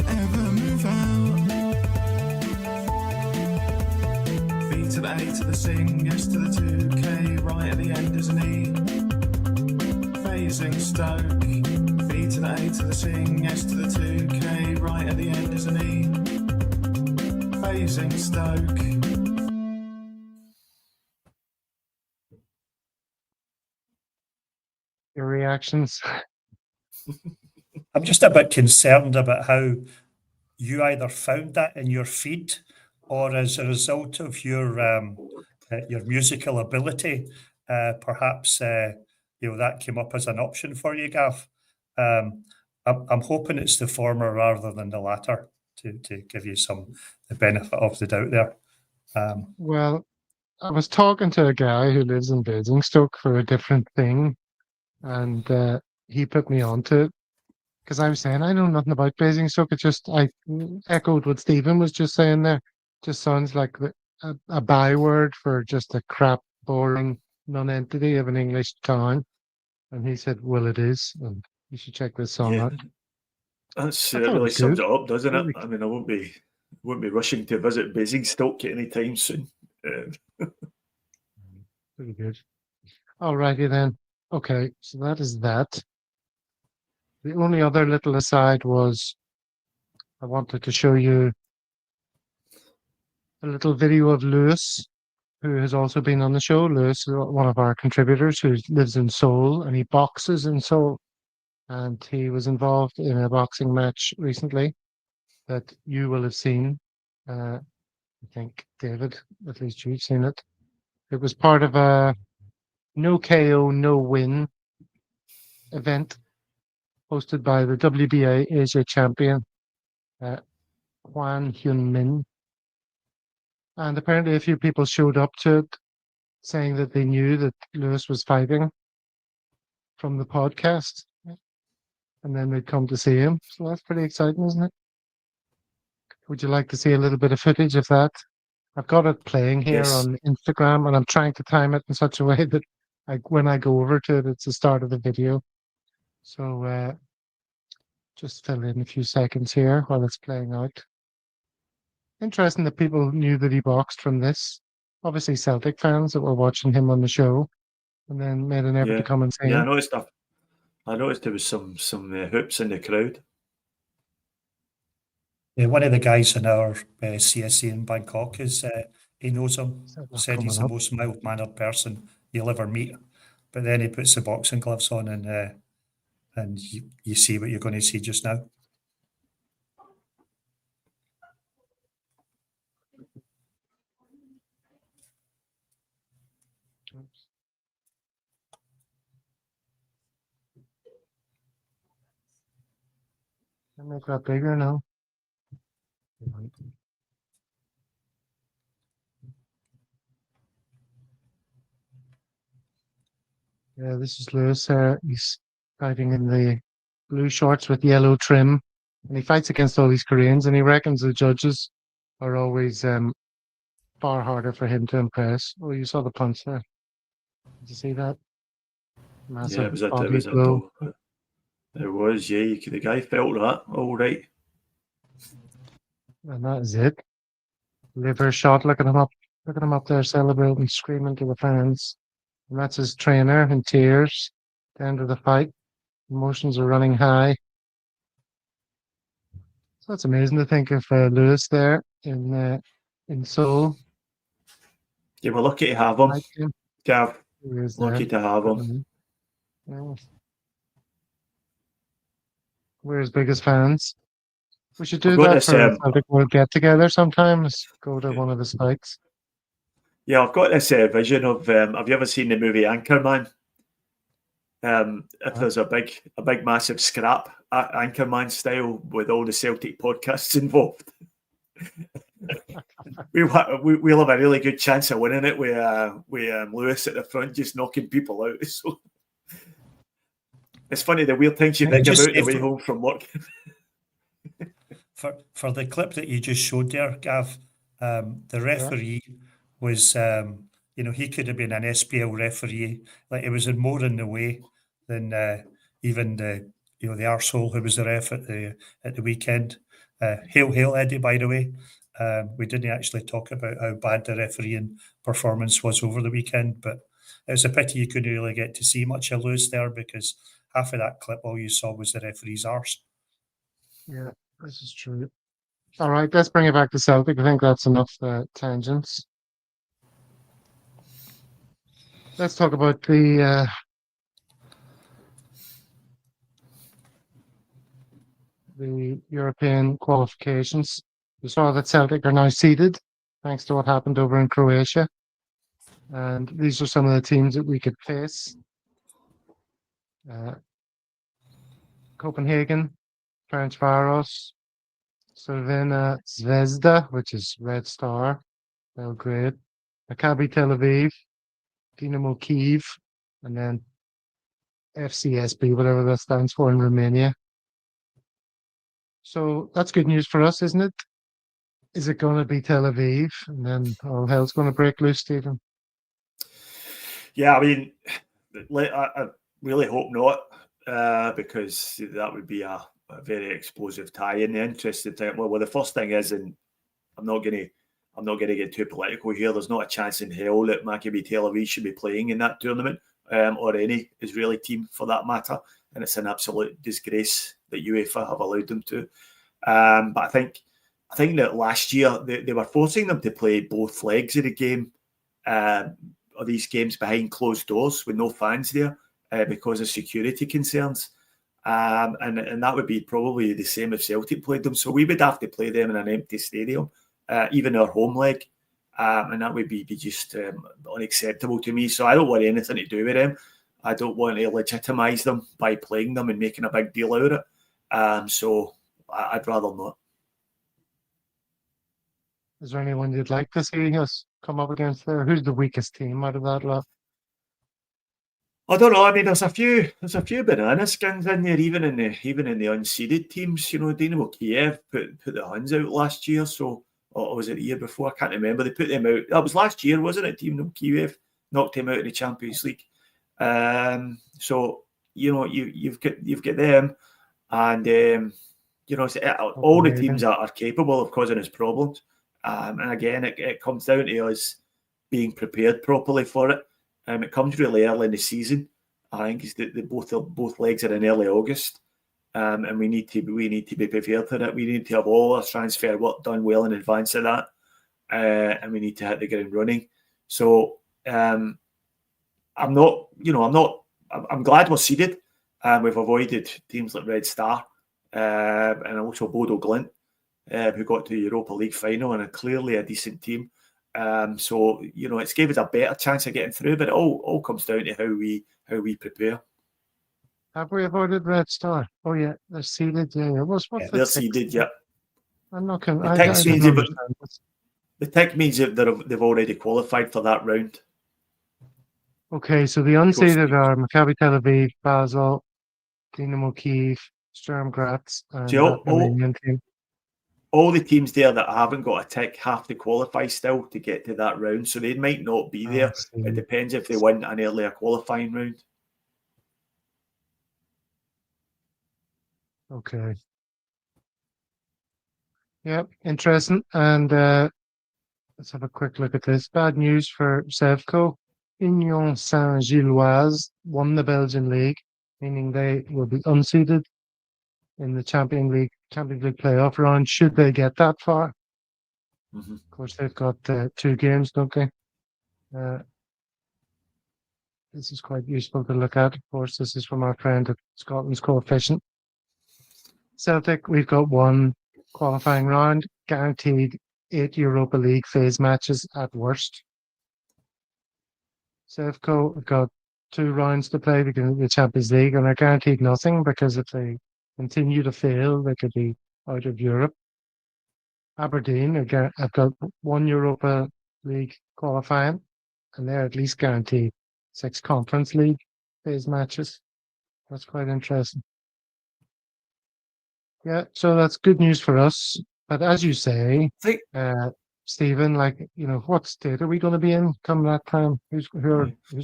ever move out. B to the A to the sing, S to the 2K, right at the end is an E. Basingstoke. B to the A to the sing, S to the 2K, right at the end is an E. Basingstoke. Your reactions? I'm just a bit concerned about how you either found that in your feed or as a result of your musical ability, perhaps that came up as an option for you, Gav. I'm hoping it's the former rather than the latter to give you the benefit of the doubt there. Well, I was talking to a guy who lives in Basingstoke for a different thing, and he put me onto it because I was saying I know nothing about Basingstoke. I echoed what Stephen was just saying there. Just sounds like a byword for just a crap, boring non-entity of an English town. And he said, "Well, it is, and you should check this song out." That I thought it really was sums good. it up, doesn't Really it? I mean, I won't be rushing to visit Basingstoke any time soon. Pretty good. Alrighty then. Okay, so that is that. The only other little aside was I wanted to show you a little video of Lewis, who has also been on the show. Lewis is one of our contributors who lives in Seoul and he boxes in Seoul. And he was involved in a boxing match recently that you will have seen. I think, David, at least you've seen it. It was part of a no KO, no win event hosted by the WBA Asia champion, Hwan Hyun Min. And apparently a few people showed up to it saying that they knew that Lewis was fighting from the podcast. And then they'd come to see him. So that's pretty exciting, isn't it? Would you like to see a little bit of footage of that? I've got it playing here Yes. on Instagram, and I'm trying to time it in such a way that when I go over to it, it's the start of the video. So just fill in a few seconds here while it's playing out. Interesting that people knew that he boxed from this. Obviously Celtic fans that were watching him on the show and then made an effort to come and see Yeah, him. I noticed there was some hoops in the crowd. Yeah, one of the guys in our CSC in Bangkok he knows him. Said he's the most mild-mannered person you'll ever meet. But then he puts the boxing gloves on and you see what you're going to see just now. Can I make that bigger now? Yeah, this is Lewis. He's fighting in the blue shorts with yellow trim, and he fights against all these Koreans, and he reckons the judges are always far harder for him to impress. Oh, you saw the punch there. Did you see that? Massive body blow. It was, yeah. The guy felt that, all right. And that is it. Liver shot. Look at him up there celebrating, screaming to the fans. And that's his trainer in tears. At the end of the fight, emotions are running high. So it's amazing to think of Lewis there in Seoul. Yeah, we're lucky to have him, Like him. Gav. He is Lucky there. to have him. Yeah. We're his biggest fans. We should do I've got that this, for a Celtic World get together sometimes. Go to one of his fights. Yeah, I've got this vision of. Have you ever seen the movie Anchorman? If there's a big, massive scrap, Anchorman style, with all the Celtic podcasts involved, we'll have a really good chance of winning it with Lewis at the front, just knocking people out. So it's funny the weird things you think about the way home from work. For the clip that you just showed there, Gav, the referee was, he could have been an SPL referee. Like, it was more in the way than even the arsehole who was the ref at the weekend. Hail Eddie, by the way. We didn't actually talk about how bad the refereeing performance was over the weekend, but it was a pity you couldn't really get to see much of Lewis there, because half of that clip, all you saw was the referee's arse. Yeah, this is true. All right, let's bring it back to Celtic. I think that's enough tangents. Let's talk about the European qualifications. We saw that Celtic are now seeded, thanks to what happened over in Croatia. And these are some of the teams that we could face. Copenhagen, Ferencvaros, Crvena Zvezda, which is Red Star, Belgrade, Maccabi Tel Aviv, Dinamo Kyiv, and then FCSB, whatever that stands for in Romania. So that's good news for us, isn't it? Is it going to be Tel Aviv, and then all hell's going to break loose, Stephen? Yeah, I mean, I really hope not, because that would be a very explosive tie. In the interesting thing, well, the first thing is, and I'm not going to get too political here. There's not a chance in hell that Maccabi Tel Aviv should be playing in that tournament, or any Israeli team for that matter. And it's an absolute disgrace that UEFA have allowed them to. But I think that last year they were forcing them to play both legs of the game, or these games behind closed doors with no fans there, because of security concerns. And that would be probably the same if Celtic played them. So we would have to play them in an empty stadium, even our home leg. And that would be just unacceptable to me. So I don't want anything to do with them. I don't want to legitimise them by playing them and making a big deal out of it. So I'd rather not. Is there anyone you'd like to see us come up against there? Who's the weakest team out of that lot? I don't know. I mean, there's a few banana skins in there, even in the unseeded teams. Dinamo Kiev put the Huns out last year, so, or was it the year before? I can't remember. They put them out. That was last year, wasn't it? Dinamo Kiev knocked him out in the Champions League. So you've got them, and all the teams are capable of causing us problems. And again, it comes down to us being prepared properly for it. It comes really early in the season. I think it's both legs are in early August, and we need to be prepared for it. We need to have all our transfer work done well in advance of that, and we need to hit the ground running. So I'm glad we're seeded. We've avoided teams like Red Star, and also Bodo Glimt, who got to the Europa League final and are clearly a decent team. So it's gave us a better chance of getting through, but it all comes down to how we prepare. Have we avoided Red Star? Oh yeah, they're seeded. Yeah. What's they're seeded. Yeah. I'm not. The tick means that they've already qualified for that round. Okay, so the unseeded are Maccabi Tel Aviv, Basel, Dinamo Kyiv, Sturm Graz, and the Romanian team. All the teams there that haven't got a tick have to qualify still to get to that round, so they might not be there. It depends if they win an earlier qualifying round. Okay. Yep, interesting. And Let's have a quick look at this. Bad news for Sevco. Union Saint-Gilloise won the Belgian League, meaning they will be unseeded in the Champions League playoff round, should they get that far. Mm-hmm. Of course, they've got 2 games, don't they? This is quite useful to look at. Of course, this is from our friend at Scotland's Coefficient. Celtic, we've got 1 qualifying round, guaranteed 8 Europa League phase matches at worst. Sevco have got 2 rounds to play to get into the Champions League, and they're guaranteed nothing because if they continue to fail, they could be out of Europe. Aberdeen have got 1 Europa League qualifying, and they're at least guaranteed 6 Conference League phase matches. That's quite interesting. Yeah, so that's good news for us. But as you say, Stephen, what state are we going to be in come that time? Who's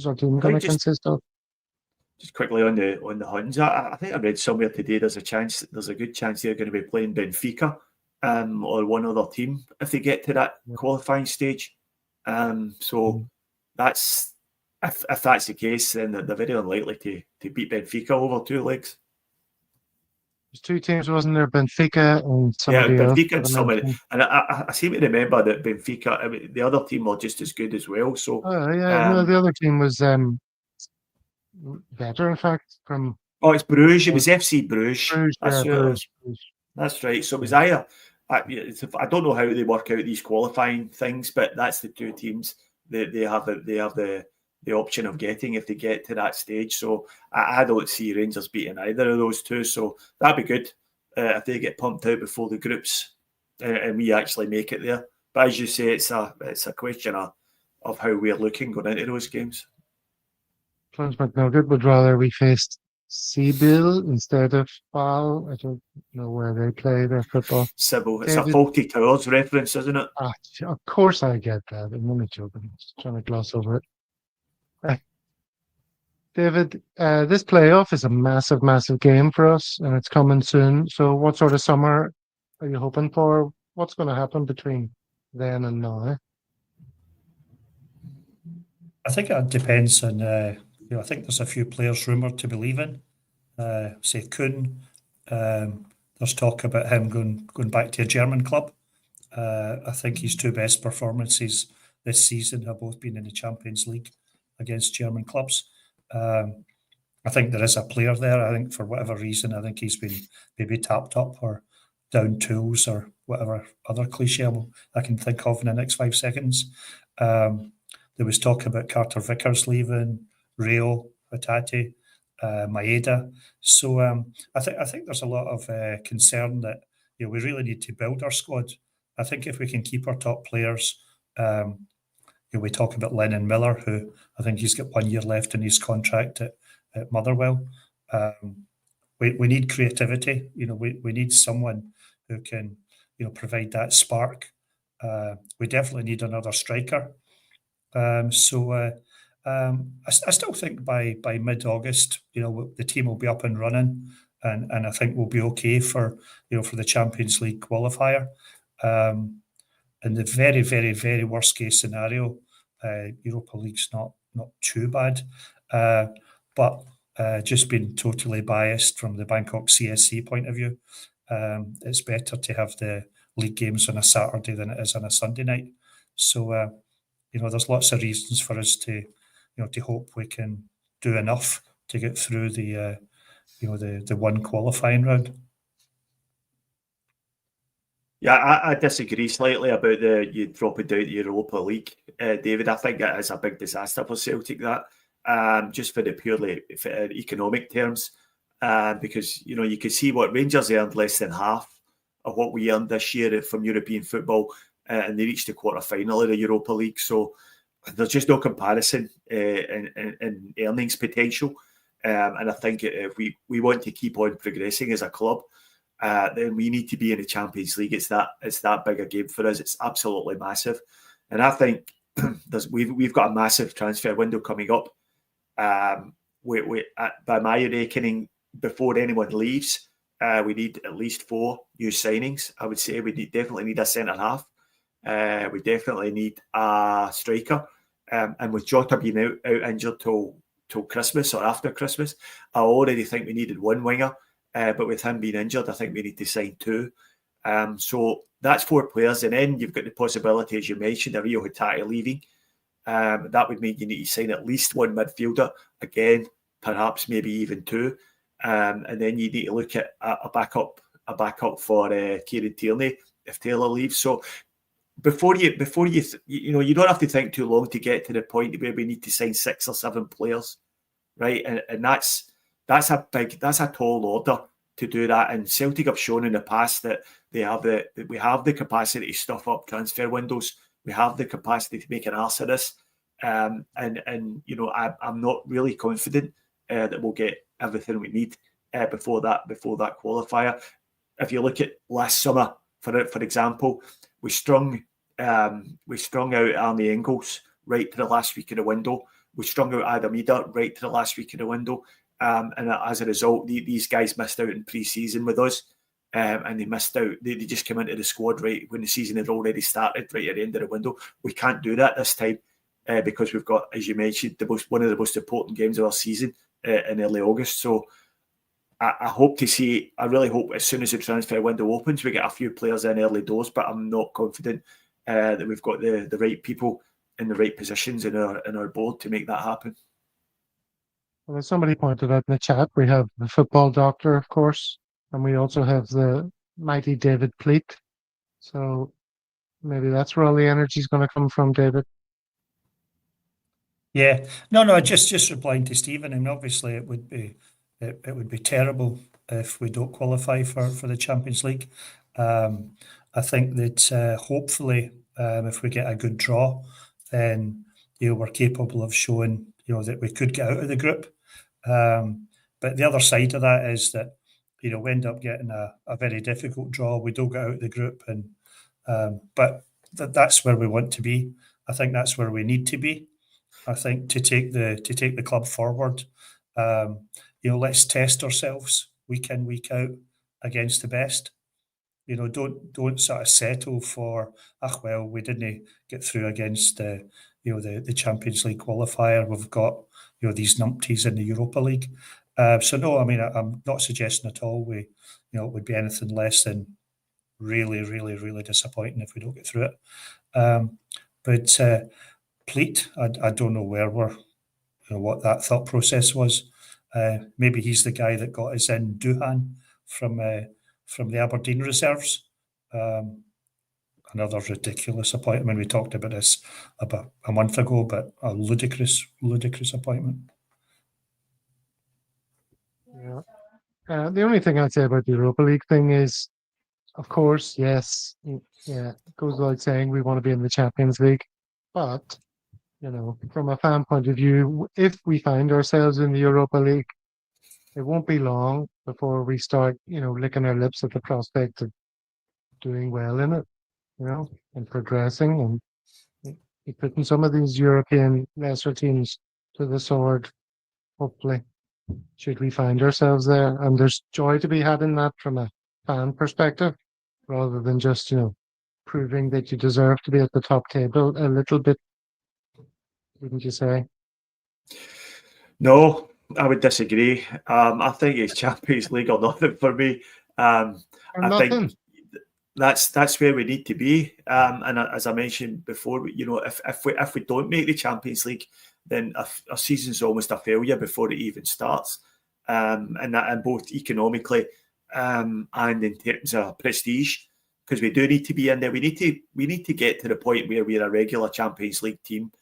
our team going to consist of? Just quickly on the Huns, I think I read somewhere today there's a good chance they're going to be playing Benfica or one other team if they get to that qualifying stage. So that's if that's the case, then they're very unlikely to beat Benfica over 2 legs. There's 2 teams, wasn't there? Benfica and somebody else. Benfica and somebody. And I seem to remember that Benfica, the other team were just as good as well. So the other team was better, in fact. It's Bruges. It was FC Bruges. Bruges. That's right. So it was either. I don't know how they work out these qualifying things, but that's the 2 teams that they have the option of getting if they get to that stage. So I don't see Rangers beating either of those 2. So that'd be good if they get pumped out before the groups and we actually make it there. But as you say, it's a question of how we're looking going into those games. Plunge McNugget would rather we faced Sibyl instead of Bal. I don't know where they play their football. Sybil. It's a Faulty Towers reference, isn't it? Of course I get that. I'm only joking. I'm just trying to gloss over it. David, this playoff is a massive, massive game for us, and it's coming soon. So what sort of summer are you hoping for? What's going to happen between then and now? I think it depends on, I think there's a few players rumoured to be leaving. Say Kuhn, there's talk about him going back to a German club. I think his 2 best performances this season have both been in the Champions League against German clubs. I think there is a player there. I think for whatever reason, I think he's been maybe tapped up or down tools or whatever other cliche I can think of in the next 5 seconds. There was talk about Carter Vickers leaving, Rio, Hatate, Maeda. So I think there's a lot of concern that we really need to build our squad. I think if we can keep our top players, we talk about Lennon Miller, who I think he's got 1 year left in his contract at Motherwell. We need creativity. We need someone who can, provide that spark. We definitely need another striker. I still think by mid-August, the team will be up and running, and I think we'll be okay for the Champions League qualifier. In the very, very, very worst case scenario, Europa League's not too bad, but just being totally biased from the Bangkok CSC point of view, it's better to have the league games on a Saturday than it is on a Sunday night. So, there's lots of reasons for us to hope we can do enough to get through the 1 qualifying round. Yeah, I disagree slightly about you dropping down to Europa League, David. I think that is a big disaster for Celtic, that just for the purely economic terms, because you can see what Rangers earned less than half of what we earned this year from European football, and they reached the quarter-final of the Europa League. So there's just no comparison in earnings potential, and I think if we want to keep on progressing as a club, then we need to be in the Champions League. It's that big a game for us. It's absolutely massive, and I think we've got a massive transfer window coming up. By my reckoning, before anyone leaves, we need at least 4 new signings. I would say we definitely need a centre half. We definitely need a striker. And with Jota being out injured till Christmas or after Christmas, I already think we needed one winger. But with him being injured, I think we need to sign two. So that's 4 players. And then you've got the possibility, as you mentioned, of Rio Hatate leaving. That would mean you need to sign at least one midfielder. Again, perhaps maybe even 2. And then you need to look at a backup for Kieran Tierney if Taylor leaves. So before you you don't have to think too long to get to the point where we need to sign 6 or 7 players, right? And that's a tall order to do that. And Celtic have shown in the past that we have the capacity to stuff up transfer windows. We have the capacity to make an arse of this. And I'm not really confident that we'll get everything we need before that qualifier. If you look at last summer, for example, we strung out Arnie Engels right to the last week of the window. We strung out Adam Ida right to the last week of the window. And as a result, these guys missed out in pre-season with us. And they missed out. They just came into the squad right when the season had already started, right at the end of the window. We can't do that this time because we've got, as you mentioned, one of the most important games of our season in early August. So I really hope as soon as the transfer window opens, we get a few players in early doors, but I'm not confident that we've got the right people in the right positions in our board to make that happen. Well, as somebody pointed out in the chat, we have the football doctor, of course, and we also have the mighty David Pleat. So maybe that's where all the energy is going to come from, David. Yeah, no, just replying to Stephen, and obviously it would be terrible if we don't qualify for the Champions League. I think that hopefully if we get a good draw, then we're capable of showing that we could get out of the group. But the other side of that is that we end up getting a very difficult draw. We don't get out of the group, and but that's where we want to be. I think that's where we need to be. I think to take the club forward, let's test ourselves week in, week out against the best. Don't sort of settle for, we didn't get through against the Champions League qualifier. We've got these numpties in the Europa League. So no, I mean I'm not suggesting at all it would be anything less than really, really, really disappointing if we don't get through it. But Pleat, I don't know what that thought process was. Maybe he's the guy that got us in Duhan from the Aberdeen reserves. Another ridiculous appointment. We talked about this about a month ago, but a ludicrous appointment. Yeah. The only thing I'd say about the Europa League thing is, of course, yes, it goes without saying we want to be in the Champions League, but from a fan point of view, if we find ourselves in the Europa League, it won't be long before we start, licking our lips at the prospect of doing well in it, and progressing and putting some of these European lesser teams to the sword, hopefully, should we find ourselves there. And there's joy to be had in that from a fan perspective, rather than just, proving that you deserve to be at the top table a little bit, wouldn't you say? No, I would disagree. I think it's Champions League or nothing for me. I think that's where we need to be. And as I mentioned before, if we don't make the Champions League, then our season's almost a failure before it even starts. And both economically and in terms of prestige, because we do need to be in there. We need to get to the point where we're a regular Champions League team.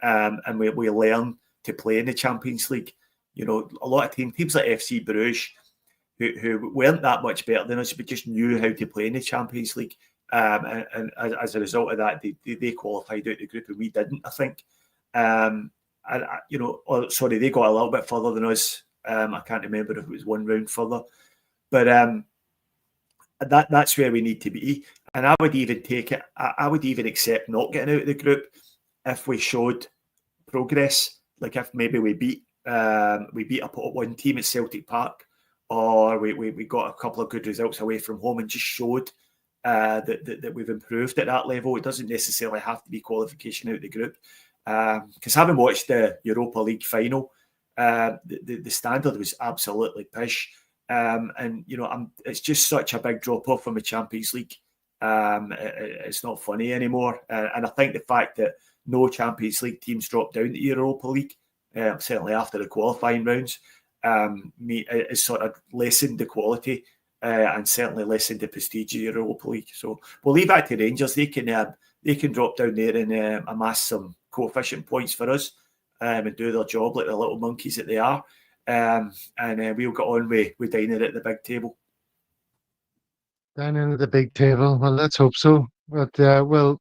And we learn to play in the Champions League. A lot of teams like FC Bruges, who weren't that much better than us, but just knew how to play in the Champions League. And as a result of that, they qualified out the group and we didn't, I think. They got a little bit further than us. I can't remember if it was one round further. But that's where we need to be. And I would even take it, I would even accept not getting out of the group if we showed progress, like if maybe we beat a pot one team at Celtic Park, or we got a couple of good results away from home and just showed that we've improved at that level. It doesn't necessarily have to be qualification out of the group. Because having watched the Europa League final, the standard was absolutely pish. And, you know, it's just such a big drop-off from the Champions League. It's not funny anymore. And I think the fact that no Champions League teams dropped down to Europa League, certainly after the qualifying rounds, has sort of lessened the quality and certainly lessened the prestige of Europa League. So we'll leave that to Rangers. They can drop down there and amass some coefficient points for us and do their job like the little monkeys that they are. And we'll get on with dining at the big table. Dining at the big table. Well, let's hope so. But, well,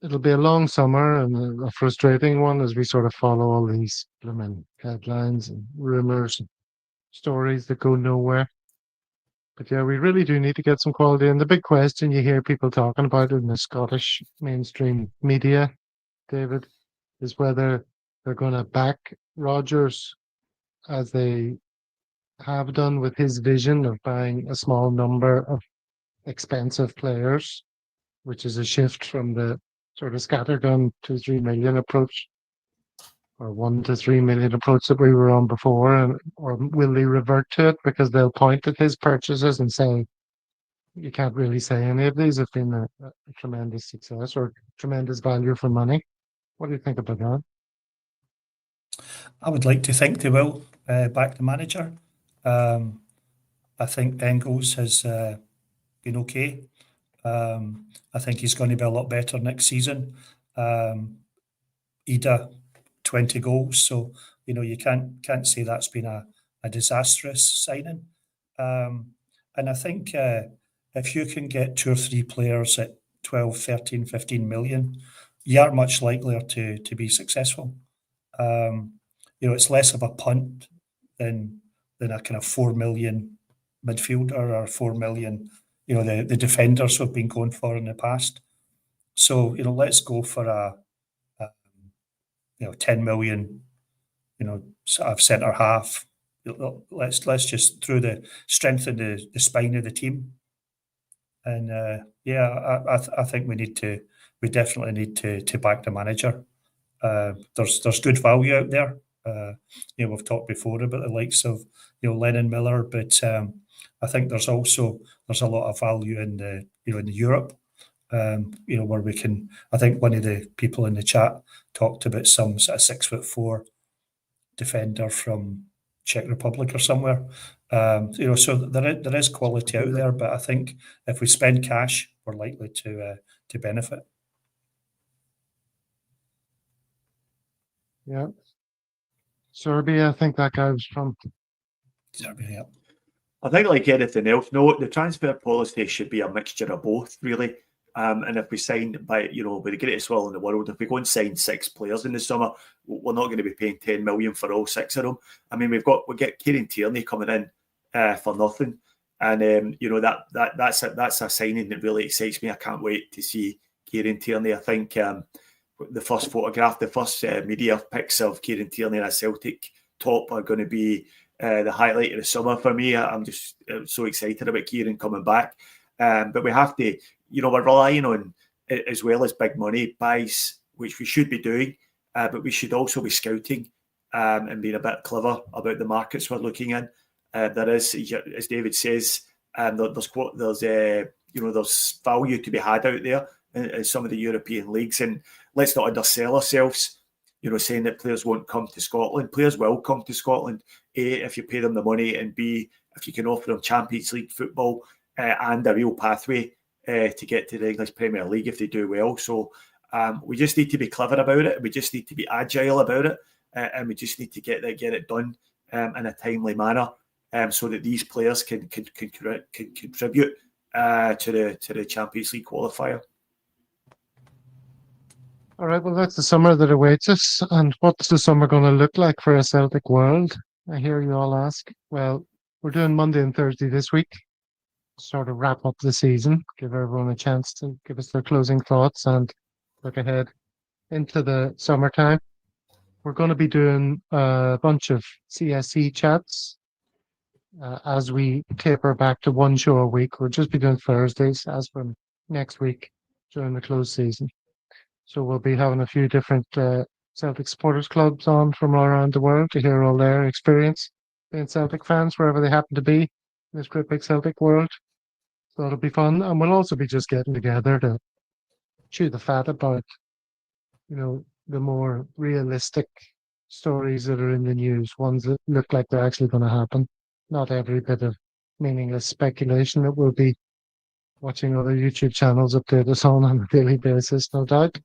it'll be a long summer and a frustrating one as we sort of follow all these headlines and rumours and stories that go nowhere. But yeah, we really do need to get some quality. And the big question you hear people talking about in the Scottish mainstream media, David, is whether they're going to back Rodgers as they have done with his vision of buying a small number of expensive players, which is a shift from the sort of scattergun 2-3 million approach, or 1 to 3 million approach that we were on before, or will they revert to it because they'll point at his purchases and say, you can't really say any of these have been a tremendous success or tremendous value for money. What do you think about that? I would like to think they will back the manager. I think Engels has been okay. I think he's going to be a lot better next season. Ida, 20 goals, so you know you can't say that's been a disastrous signing. And I think if you can get 2 or 3 players at 12, 13, 15 million, you are much likelier to be successful. You know, it's less of a punt than a kind of 4 million midfielder or 4 million, you know, the defenders we've been going for in the past. So, you know, let's go for a 10 million, you know, sort of centre half. Let's just through the strengthen the spine of the team. And I think we definitely need to back the manager. There's good value out there. You know, we've talked before about the likes of, you know, Lennon Miller, but I think there's a lot of value in the Europe. You know, where we can. I think one of the people in the chat talked about some sort of 6'4" defender from Czech Republic or somewhere. You know, so there is quality out there, but I think if we spend cash, we're likely to benefit. Yeah. Serbia, I think that guy was from Serbia, yeah. I think like anything else, no, the transfer policy should be a mixture of both, really. And if we sign by the greatest will in the world, if we go and sign 6 players in the summer, we're not going to be paying 10 million for all 6 of them. I mean, we get Kieran Tierney coming in for nothing, and you know that's a signing that really excites me. I can't wait to see Kieran Tierney. I think the first media pics of Kieran Tierney in a Celtic top are going to be the highlight of the summer for me. I'm just so excited about Kieran coming back, but we have to. You know, we're relying on, as well as big money buys, which we should be doing, but we should also be scouting and being a bit clever about the markets we're looking in. There is, as David says, there's value to be had out there in some of the European leagues, and let's not undersell ourselves. You know, saying that players won't come to Scotland. Players will come to Scotland. A, if you pay them the money, and B, if you can offer them Champions League football and a real pathway to get to the English Premier League if they do well. So we just need to be clever about it. We just need to be agile about it, and we just need to get it done in a timely manner, so that these players can contribute to the Champions League qualifier. All right, well, that's the summer that awaits us. And what's the summer going to look like for a Celtic world? I hear you all ask. Well, we're doing Monday and Thursday this week, sort of wrap up the season, give everyone a chance to give us their closing thoughts and look ahead into the summertime. We're going to be doing a bunch of CSC chats as we taper back to one show a week. We'll just be doing Thursdays as from next week during the close season. So we'll be having a few different Celtic supporters clubs on from all around the world to hear all their experience being Celtic fans wherever they happen to be in this great big Celtic world. So it'll be fun. And we'll also be just getting together to chew the fat about, the more realistic stories that are in the news, ones that look like they're actually going to happen. Not every bit of meaningless speculation that we'll be watching other YouTube channels update us on a daily basis, no doubt.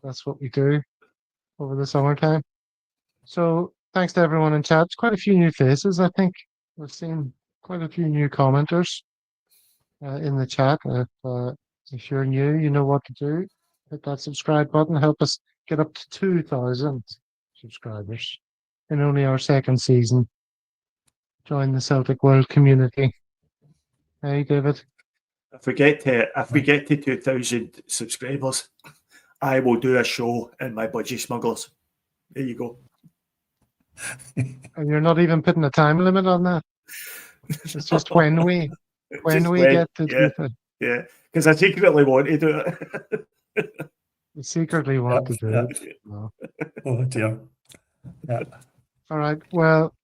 That's what we do over the summertime. So thanks to everyone in chat. Quite a few new faces, I think. We've seen quite a few new commenters in the chat. If you're new, you know what to do. Hit that subscribe button. Help us get up to 2,000 subscribers in only our second season. Join the Celtic World community. Hey, David. If we get to 2,000 subscribers, I will do a show in my budgie smugglers. There you go. And you're not even putting a time limit on that. It's just when we get to do it. Yeah, because I secretly want to do it. You secretly want to do it. No. Oh dear. Yeah. All right. Well,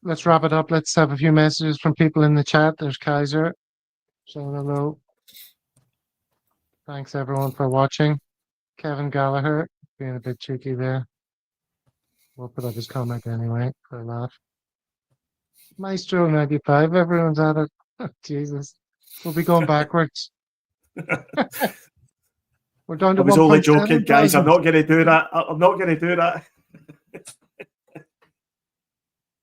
let's wrap it up. Let's have a few messages from people in the chat. There's Kaiser saying hello. Thanks everyone for watching. Kevin Gallagher being a bit cheeky there. We'll put up his comment anyway for a laugh. Maestro 95, everyone's at it. Jesus. We'll be going backwards. We're down to I was only 1.7 joking, guys. I'm thousand. not going to do that. I'm not going to do that.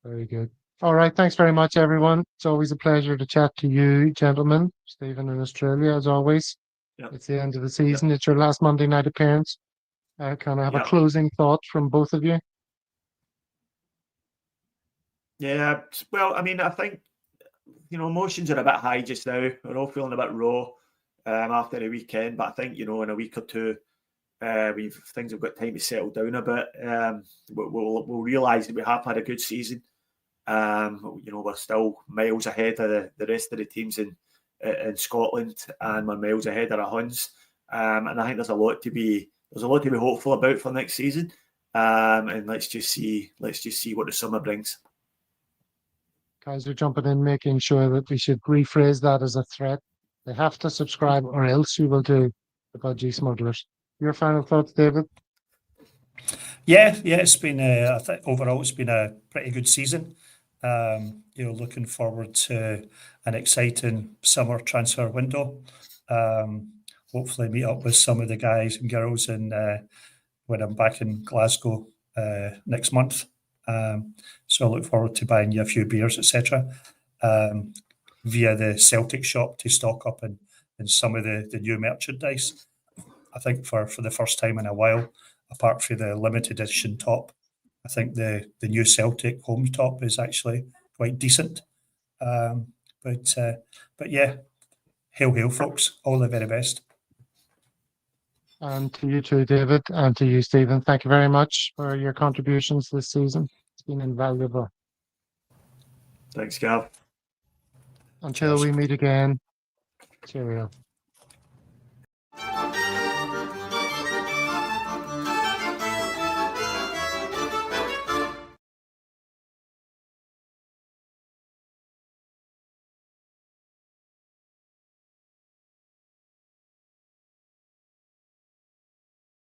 Very good. All right. Thanks very much, everyone. It's always a pleasure to chat to you, gentlemen. Stephen in Australia, as always. Yep. It's the end of the season. It's your last Monday night appearance. Can I have a Yep. closing thought from both of you? Yeah, well, I mean, I think, emotions are a bit high just now. We're all feeling a bit raw after the weekend, but I think, in a week or two, things have got time to settle down a bit. We'll realise that we have had a good season. We're still miles ahead of the rest of the teams in Scotland, and we're miles ahead of our Huns. And I think there's a lot to be hopeful about for next season. And let's just see what the summer brings. Guys are jumping in, making sure that we should rephrase that as a threat. They have to subscribe or else you will do the budgie smugglers. Your final thoughts, David? Yeah, it's been I think overall it's been a pretty good season. Looking forward to an exciting summer transfer window. Hopefully meet up with some of the guys and girls when I'm back in Glasgow next month. So I look forward to buying you a few beers, etc. Via the Celtic shop to stock up in some of the new merchandise. I think for the first time in a while, apart from the limited edition top, I think the new Celtic home top is actually quite decent. But yeah, hail, folks. All the very best. And to you too, David, and to you, Stephen. Thank you very much for your contributions this season. It's been invaluable. Thanks, Gav. Until we meet again, cheerio.